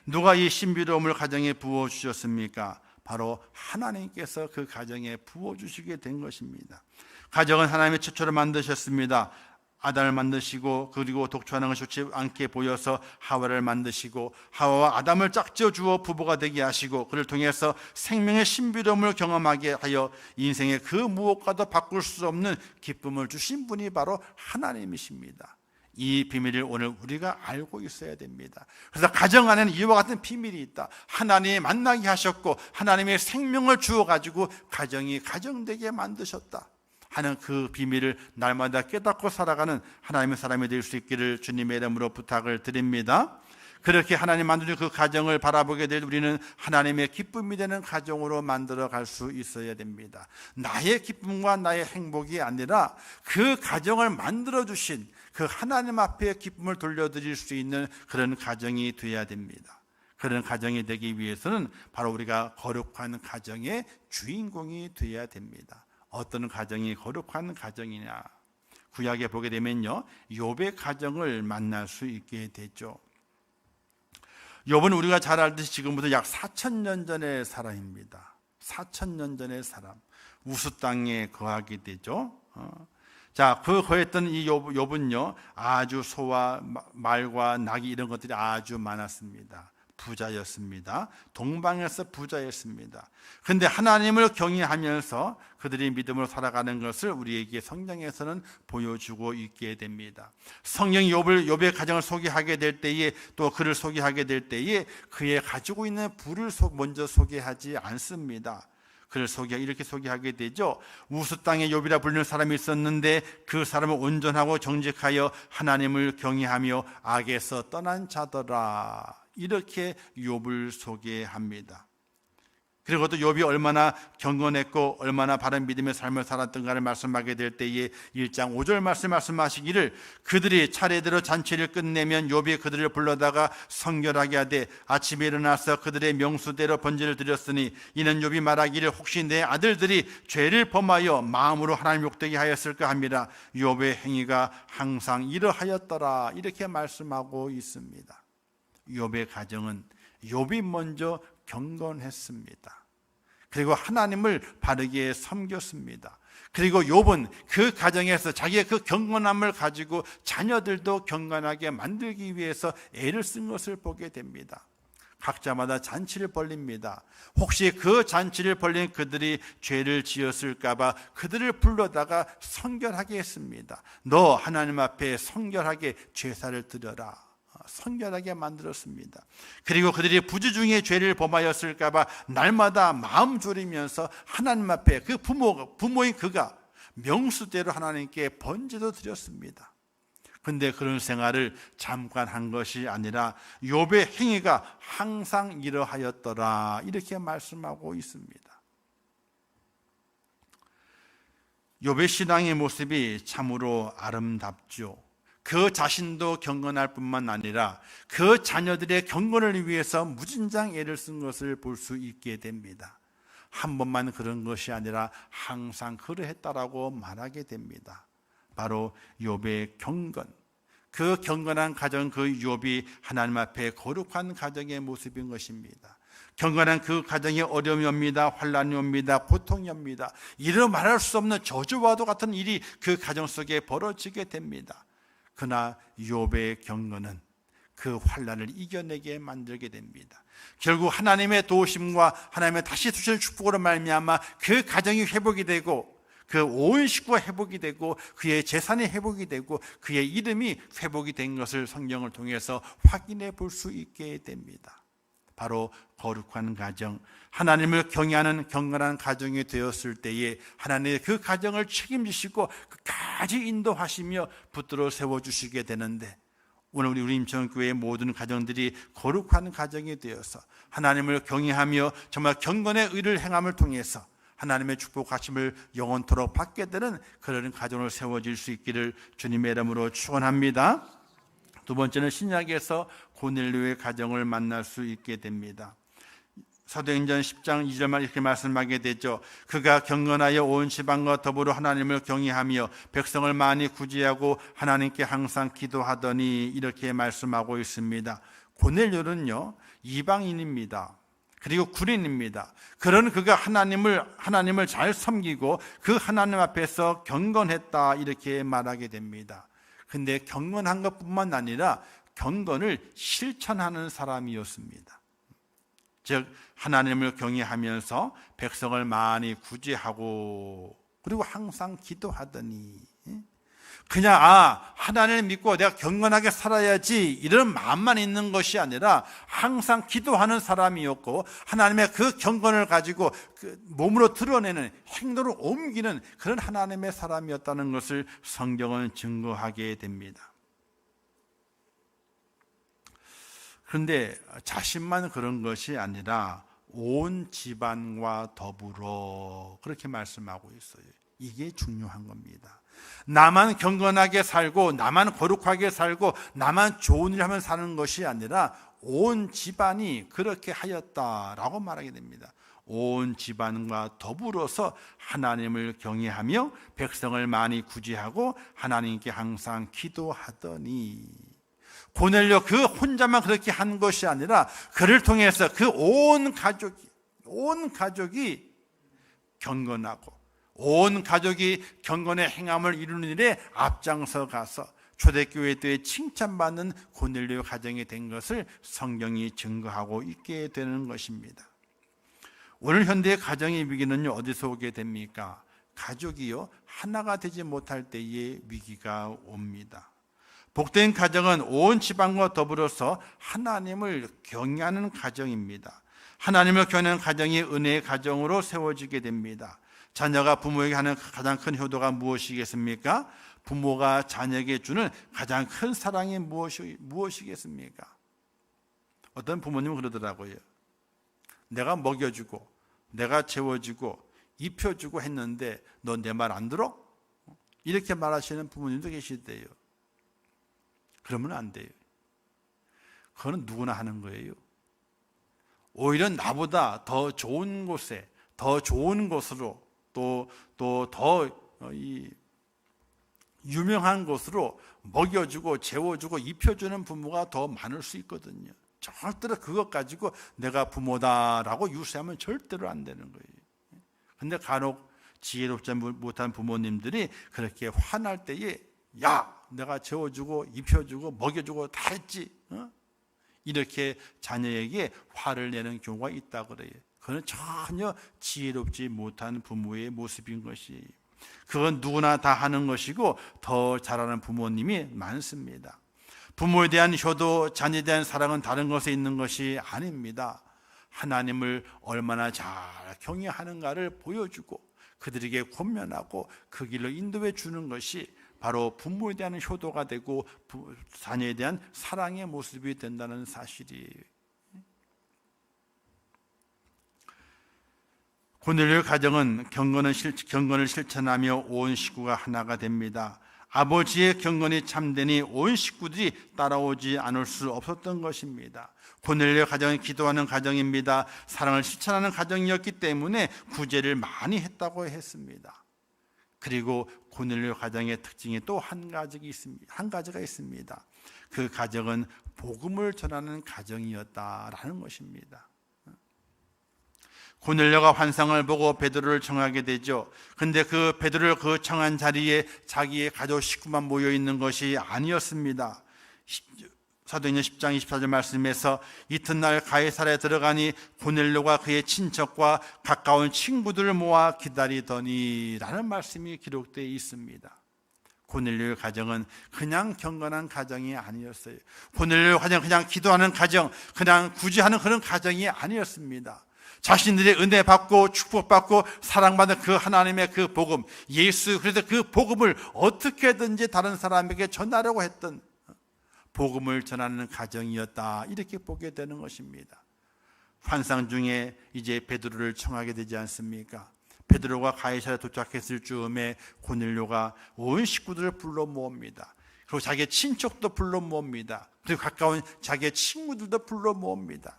누가 이 신비로움을 가정에 부어주셨습니까? 바로 하나님께서 그 가정에 부어주시게 된 것입니다. 가정은 하나님의 최초로 만드셨습니다. 아담을 만드시고 그리고 독초하는 것이 좋지 않게 보여서 하와를 만드시고 하와와 아담을 짝지어 주어 부부가 되게 하시고 그를 통해서 생명의 신비로움을 경험하게 하여 인생의 그 무엇과도 바꿀 수 없는 기쁨을 주신 분이 바로 하나님이십니다. 이 비밀을 오늘 우리가 알고 있어야 됩니다. 그래서 가정 안에는 이와 같은 비밀이 있다. 하나님이 만나게 하셨고 하나님의 생명을 주어가지고 가정이 가정되게 만드셨다 하는 그 비밀을 날마다 깨닫고 살아가는 하나님의 사람이 될 수 있기를 주님의 이름으로 부탁을 드립니다. 그렇게 하나님 만드신 그 가정을 바라보게 될 우리는 하나님의 기쁨이 되는 가정으로 만들어 갈 수 있어야 됩니다. 나의 기쁨과 나의 행복이 아니라 그 가정을 만들어 주신 그 하나님 앞에 기쁨을 돌려드릴 수 있는 그런 가정이 되어야 됩니다. 그런 가정이 되기 위해서는 바로 우리가 거룩한 가정의 주인공이 되어야 됩니다. 어떤 가정이 거룩한 가정이냐? 구약에 보게 되면요, 욥의 가정을 만날 수 있게 되죠. 욥은 우리가 잘 알듯이 지금부터 약 4,000년 전의 사람입니다. 4,000년 전의 사람, 우스 땅에 거하게 되죠. 자, 그 거했던 이 욥은요, 아주 소와 말과 낙이 이런 것들이 아주 많았습니다. 부자였습니다. 동방에서 부자였습니다. 그런데 하나님을 경외하면서 그들이 믿음으로 살아가는 것을 우리에게 성경에서는 보여주고 있게 됩니다. 성경이 욥의 가정을 소개하게 될 때에 또 그를 소개하게 될 때에 그의 가지고 있는 부를 먼저 소개하지 않습니다. 그를 이렇게 소개하게 되죠. 우스 땅에 욥이라 불리는 사람이 있었는데 그 사람은 온전하고 정직하여 하나님을 경외하며 악에서 떠난 자더라. 이렇게 욥을 소개합니다. 그리고 또 욥이 얼마나 경건했고 얼마나 바른 믿음의 삶을 살았던가를 말씀하게 될 때에 1장 5절 말씀하시기를 그들이 차례대로 잔치를 끝내면 욥이 그들을 불러다가 성결하게 하되 아침에 일어나서 그들의 명수대로 번제를 드렸으니 이는 욥이 말하기를 혹시 내 아들들이 죄를 범하여 마음으로 하나님 욕되게 하였을까 합니다. 욥의 행위가 항상 이러하였더라. 이렇게 말씀하고 있습니다. 욥의 가정은 욥이 먼저 경건했습니다. 그리고 하나님을 바르게 섬겼습니다. 그리고 욥은 그 가정에서 자기의 그 경건함을 가지고 자녀들도 경건하게 만들기 위해서 애를 쓴 것을 보게 됩니다. 각자마다 잔치를 벌립니다. 혹시 그 잔치를 벌린 그들이 죄를 지었을까 봐 그들을 불러다가 성결하게 했습니다. 너 하나님 앞에 성결하게 제사를 드려라. 성결하게 만들었습니다. 그리고 그들이 부주 중에 죄를 범하였을까 봐 날마다 마음 졸이면서 하나님 앞에 그 부모인 그가 명수대로 하나님께 번제도 드렸습니다. 그런데 그런 생활을 잠깐 한 것이 아니라 욥의 행위가 항상 이러하였더라. 이렇게 말씀하고 있습니다. 욥의 신앙의 모습이 참으로 아름답죠. 그 자신도 경건할 뿐만 아니라 그 자녀들의 경건을 위해서 무진장 애를 쓴 것을 볼 수 있게 됩니다. 한 번만 그런 것이 아니라 항상 그러했다라고 말하게 됩니다. 바로 욥의 경건, 그 경건한 가정, 그 욥이 하나님 앞에 거룩한 가정의 모습인 것입니다. 경건한 그 가정에 어려움이 옵니다. 환난이 옵니다. 고통이 옵니다. 이루 말할 수 없는 저주와도 같은 일이 그 가정 속에 벌어지게 됩니다. 그러나 욥의 경건은 그 환난을 이겨내게 만들게 됩니다. 결국 하나님의 도우심과 하나님의 다시 주실 축복으로 말미암아 그 가정이 회복이 되고 그 온 식구가 회복이 되고 그의 재산이 회복이 되고 그의 이름이 회복이 된 것을 성경을 통해서 확인해 볼 수 있게 됩니다. 바로 거룩한 가정, 하나님을 경외하는 경건한 가정이 되었을 때에 하나님의 그 가정을 책임지시고 끝까지 인도하시며 붙들어 세워주시게 되는데 오늘 우리 임천교회의 모든 가정들이 거룩한 가정이 되어서 하나님을 경외하며 정말 경건의 의를 행함을 통해서 하나님의 축복하심을 영원토록 받게 되는 그런 가정을 세워질 수 있기를 주님의 이름으로 축원합니다. 두 번째는 신약에서 고넬료의 가정을 만날 수 있게 됩니다. 사도행전 10장 2절만 이렇게 말씀하게 되죠. 그가 경건하여 온 지방과 더불어 하나님을 경외하며 백성을 많이 구제하고 하나님께 항상 기도하더니 이렇게 말씀하고 있습니다. 고넬료는요, 이방인입니다. 그리고 군인입니다. 그런 그가 하나님을 잘 섬기고 그 하나님 앞에서 경건했다 이렇게 말하게 됩니다. 근데 경건한 것뿐만 아니라 경건을 실천하는 사람이었습니다. 즉 하나님을 경외하면서 백성을 많이 구제하고 그리고 항상 기도하더니 그냥 하나님을 믿고 내가 경건하게 살아야지 이런 마음만 있는 것이 아니라 항상 기도하는 사람이었고 하나님의 그 경건을 가지고 그 몸으로 드러내는 행동으로 옮기는 그런 하나님의 사람이었다는 것을 성경은 증거하게 됩니다. 그런데 자신만 그런 것이 아니라 온 집안과 더불어 그렇게 말씀하고 있어요. 이게 중요한 겁니다. 나만 경건하게 살고 나만 거룩하게 살고 나만 좋은 일 하면 사는 것이 아니라 온 집안이 그렇게 하였다라고 말하게 됩니다. 온 집안과 더불어서 하나님을 경외하며 백성을 많이 구제하고 하나님께 항상 기도하더니 고넬료 그 혼자만 그렇게 한 것이 아니라 그를 통해서 그 온 가족이 경건하고 온 가족이 경건의 행함을 이루는 일에 앞장서 가서 초대교회 때에 칭찬받는 고넬료 가정이 된 것을 성경이 증거하고 있게 되는 것입니다. 오늘 현대의 가정의 위기는요, 어디서 오게 됩니까? 가족이요, 하나가 되지 못할 때에 위기가 옵니다. 복된 가정은 온 집안과 더불어서 하나님을 경외하는 가정입니다. 하나님을 경외하는 가정이 은혜의 가정으로 세워지게 됩니다. 자녀가 부모에게 하는 가장 큰 효도가 무엇이겠습니까? 부모가 자녀에게 주는 가장 큰 사랑이 무엇이겠습니까? 어떤 부모님은 그러더라고요. 내가 먹여주고 내가 재워주고 입혀주고 했는데 너 내 말 안 들어? 이렇게 말하시는 부모님도 계시대요. 그러면 안 돼요. 그거는 누구나 하는 거예요. 오히려 나보다 더 좋은 곳에 더 좋은 곳으로 또 더 유명한 곳으로 먹여주고 재워주고 입혀주는 부모가 더 많을 수 있거든요. 절대로 그것 가지고 내가 부모다라고 유세하면 절대로 안 되는 거예요. 근데 간혹 지혜롭지 못한 부모님들이 그렇게 화날 때에 야, 내가 재워주고 입혀주고 먹여주고 다 했지, 이렇게 자녀에게 화를 내는 경우가 있다 그래요. 그건 전혀 지혜롭지 못한 부모의 모습인 것이, 그건 누구나 다 하는 것이고 더 잘하는 부모님이 많습니다. 부모에 대한 효도, 자녀에 대한 사랑은 다른 것에 있는 것이 아닙니다. 하나님을 얼마나 잘 경외하는가를 보여주고 그들에게 권면하고 그 길로 인도해 주는 것이 바로 부모에 대한 효도가 되고 자녀에 대한 사랑의 모습이 된다는 사실이에요. 고넬료 가정은 경건을 실천하며 온 식구가 하나가 됩니다. 아버지의 경건이 참되니 온 식구들이 따라오지 않을 수 없었던 것입니다. 고넬료 가정은 기도하는 가정입니다. 사랑을 실천하는 가정이었기 때문에 구제를 많이 했다고 했습니다. 그리고 고넬료 가정의 특징이 또 한 가지가 있습니다. 그 가정은 복음을 전하는 가정이었다라는 것입니다. 고넬료가 환상을 보고 베드로를 청하게 되죠. 근데 그 베드로를 그 청한 자리에 자기의 가족 식구만 모여 있는 것이 아니었습니다. 사도행전 10장 24절 말씀에서 이튿날 가이사랴에 들어가니 고넬료가 그의 친척과 가까운 친구들을 모아 기다리더니 라는 말씀이 기록되어 있습니다. 고넬료의 가정은 그냥 경건한 가정이 아니었어요. 고넬료의 가정은 그냥 기도하는 가정, 그냥 구제하는 그런 가정이 아니었습니다. 자신들의 은혜 받고 축복받고 사랑받는 그 하나님의 그 복음, 예수 그래서 그 복음을 어떻게든지 다른 사람에게 전하려고 했던, 복음을 전하는 가정이었다, 이렇게 보게 되는 것입니다. 환상 중에 이제 베드로를 청하게 되지 않습니까? 베드로가 가이사랴에 도착했을 즈음에 고넬료가 온 식구들을 불러 모읍니다. 그리고 자기의 친척도 불러 모읍니다. 그리고 가까운 자기의 친구들도 불러 모읍니다.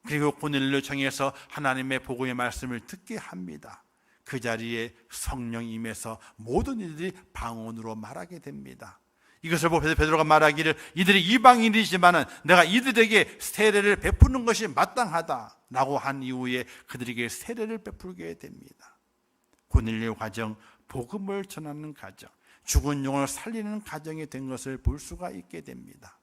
그리고 고넬료 청에서 하나님의 복음의 말씀을 듣게 합니다. 그 자리에 성령이 임해서 모든 이들이 방언으로 말하게 됩니다. 이것을 보고 베드로가 말하기를 이들이 이방인이지만 내가 이들에게 세례를 베푸는 것이 마땅하다라고 한 이후에 그들에게 세례를 베풀게 됩니다. 고넬료 가정, 복음을 전하는 가정, 죽은 영혼을 살리는 가정이 된 것을 볼 수가 있게 됩니다.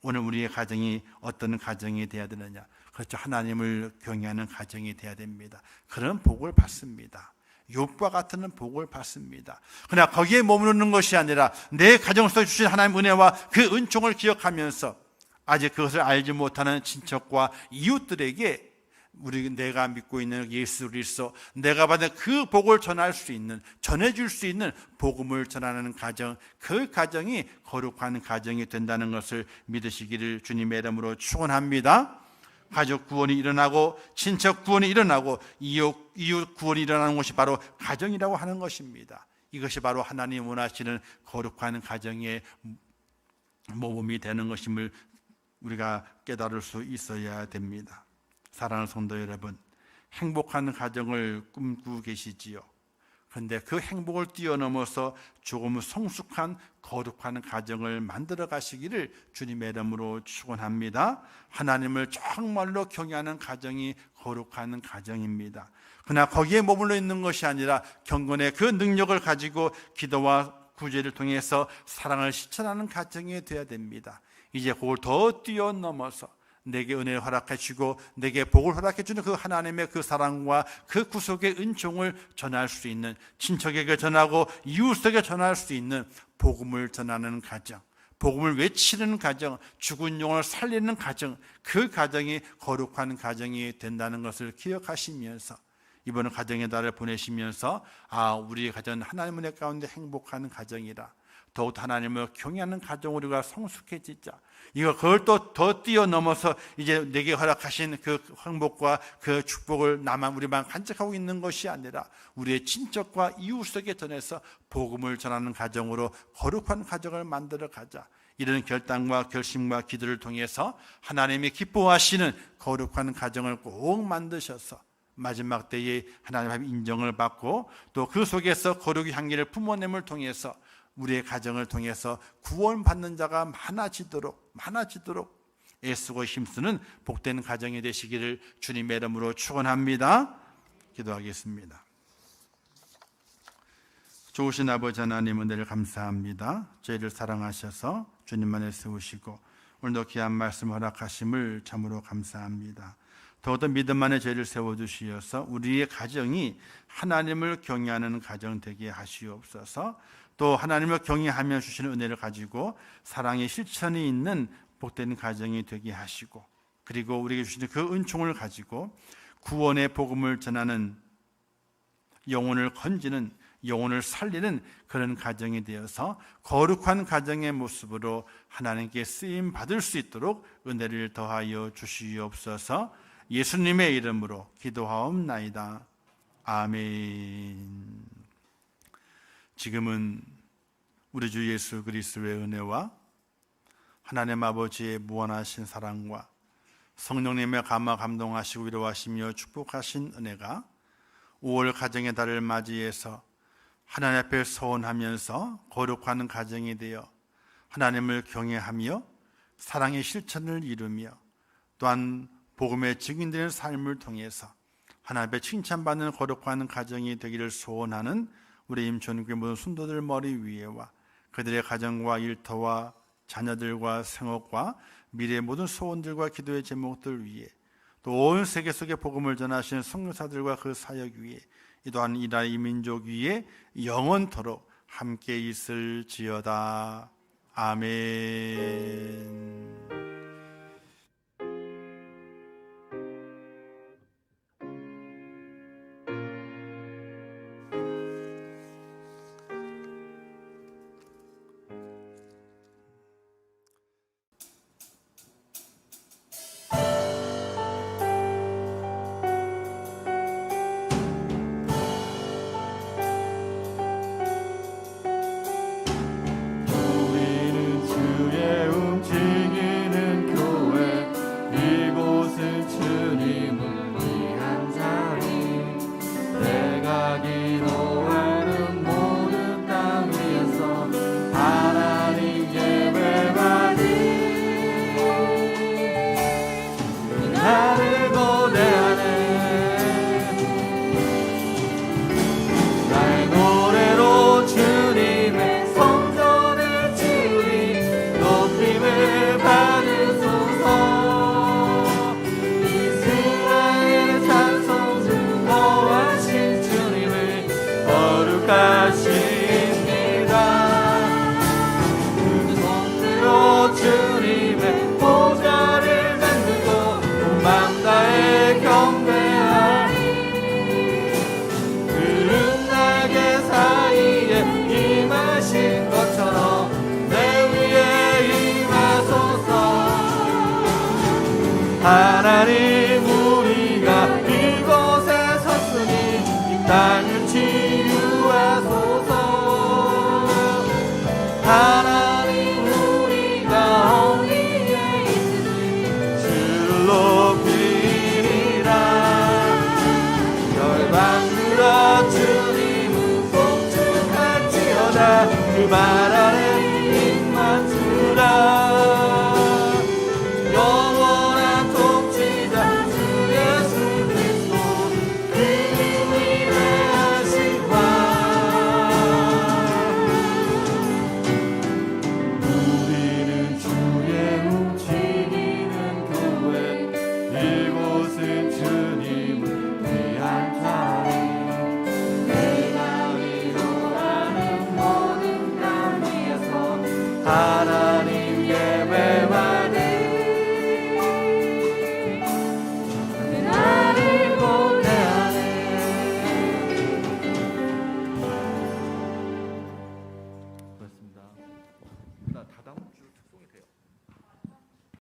오늘 우리의 가정이 어떤 가정이 되어야 되느냐? 그렇죠. 하나님을 경외하는 가정이 되어야 됩니다. 그런 복을 받습니다. 욥과 같은 복을 받습니다. 그러나 거기에 머무르는 것이 아니라 내 가정 속에 주신 하나님의 은혜와 그 은총을 기억하면서 아직 그것을 알지 못하는 친척과 이웃들에게 내가 믿고 있는 예수 그리스도, 내가 받은 그 복을 전할 수 있는, 전해줄 수 있는 복음을 전하는 가정, 그 가정이 거룩한 가정이 된다는 것을 믿으시기를 주님의 이름으로 축원합니다. 가족 구원이 일어나고 친척 구원이 일어나고 이웃 구원이 일어나는 것이 바로 가정이라고 하는 것입니다. 이것이 바로 하나님 원하시는 거룩한 가정의 모범이 되는 것임을 우리가 깨달을 수 있어야 됩니다. 사랑하는 성도 여러분, 행복한 가정을 꿈꾸고 계시지요. 그런데 그 행복을 뛰어넘어서 조금 성숙한 거룩한 가정을 만들어 가시기를 주님의 이름으로 축원합니다. 하나님을 정말로 경외하는 가정이 거룩한 가정입니다. 그러나 거기에 머물러 있는 것이 아니라 경건의 그 능력을 가지고 기도와 구제를 통해서 사랑을 실천하는 가정이 되어야 됩니다. 이제 그걸 더 뛰어넘어서 내게 은혜를 허락해 주고 내게 복을 허락해 주는 그 하나님의 그 사랑과 그 구속의 은총을 전할 수 있는, 친척에게 전하고 이웃에게 전할 수 있는 복음을 전하는 가정, 복음을 외치는 가정, 죽은 영혼을 살리는 가정, 그 가정이 거룩한 가정이 된다는 것을 기억하시면서 이번 가정의 달을 보내시면서 우리의 가정은 하나님의 은혜 가운데 행복한 가정이라, 더욱 하나님을 경외하는 가정으로 우리가 성숙해지자. 그걸 또 더 뛰어넘어서 이제 내게 허락하신 그 행복과 그 축복을 우리만 간직하고 있는 것이 아니라 우리의 친척과 이웃에게 전해서 복음을 전하는 가정으로 거룩한 가정을 만들어 가자. 이런 결단과 결심과 기도를 통해서 하나님이 기뻐하시는 거룩한 가정을 꼭 만드셔서 마지막 때에 하나님의 인정을 받고 또 그 속에서 거룩의 향기를 품어냄을 통해서 우리의 가정을 통해서 구원받는 자가 많아지도록 애쓰고 힘쓰는 복된 가정이 되시기를 주님의 이름으로 축원합니다. 기도하겠습니다. 좋으신 아버지 하나님, 은혜를 감사합니다. 저희를 사랑하셔서 주님만에 세우시고 오늘도 귀한 말씀 허락하심을 참으로 감사합니다. 더욱더 믿음 안에 저희를 세워주시어서 우리의 가정이 하나님을 경외하는 가정 되게 하시옵소서. 또 하나님을 경외하며 주시는 은혜를 가지고 사랑의 실천이 있는 복된 가정이 되게 하시고, 그리고 우리에게 주시는 그 은총을 가지고 구원의 복음을 전하는, 영혼을 건지는, 영혼을 살리는 그런 가정이 되어서 거룩한 가정의 모습으로 하나님께 쓰임 받을 수 있도록 은혜를 더하여 주시옵소서. 예수님의 이름으로 기도하옵나이다. 아멘. 지금은 우리 주 예수 그리스도의 은혜와 하나님 아버지의 무한하신 사랑과 성령님의 감화 감동하시고 위로하시며 축복하신 은혜가 5월 가정의 달을 맞이해서 하나님 앞에 서원하면서 거룩한 가정이 되어 하나님을 경외하며 사랑의 실천을 이루며 또한 복음의 증인되는 삶을 통해서 하나님의 칭찬받는 거룩한 가정이 되기를 소원하는 우리 임촌교회 모든 순도들 머리 위에와 그들의 가정과 일터와 자녀들과 생업과 미래의 모든 소원들과 기도의 제목들 위에 또 온 세계 속에 복음을 전하시는 선교사들과 그 사역 위에 또한 이 나라 이 민족 위에 영원토록 함께 있을지어다. 아멘. 맞추라 그 발 아래 입 맞추라 영원한 통치자 주 예수 그리스도 그는 위대하신 왕 우리는 주의 움직이는 교회 이곳은 주님을 위한 자리 내가 위로하는 모든 땅 위에서 하나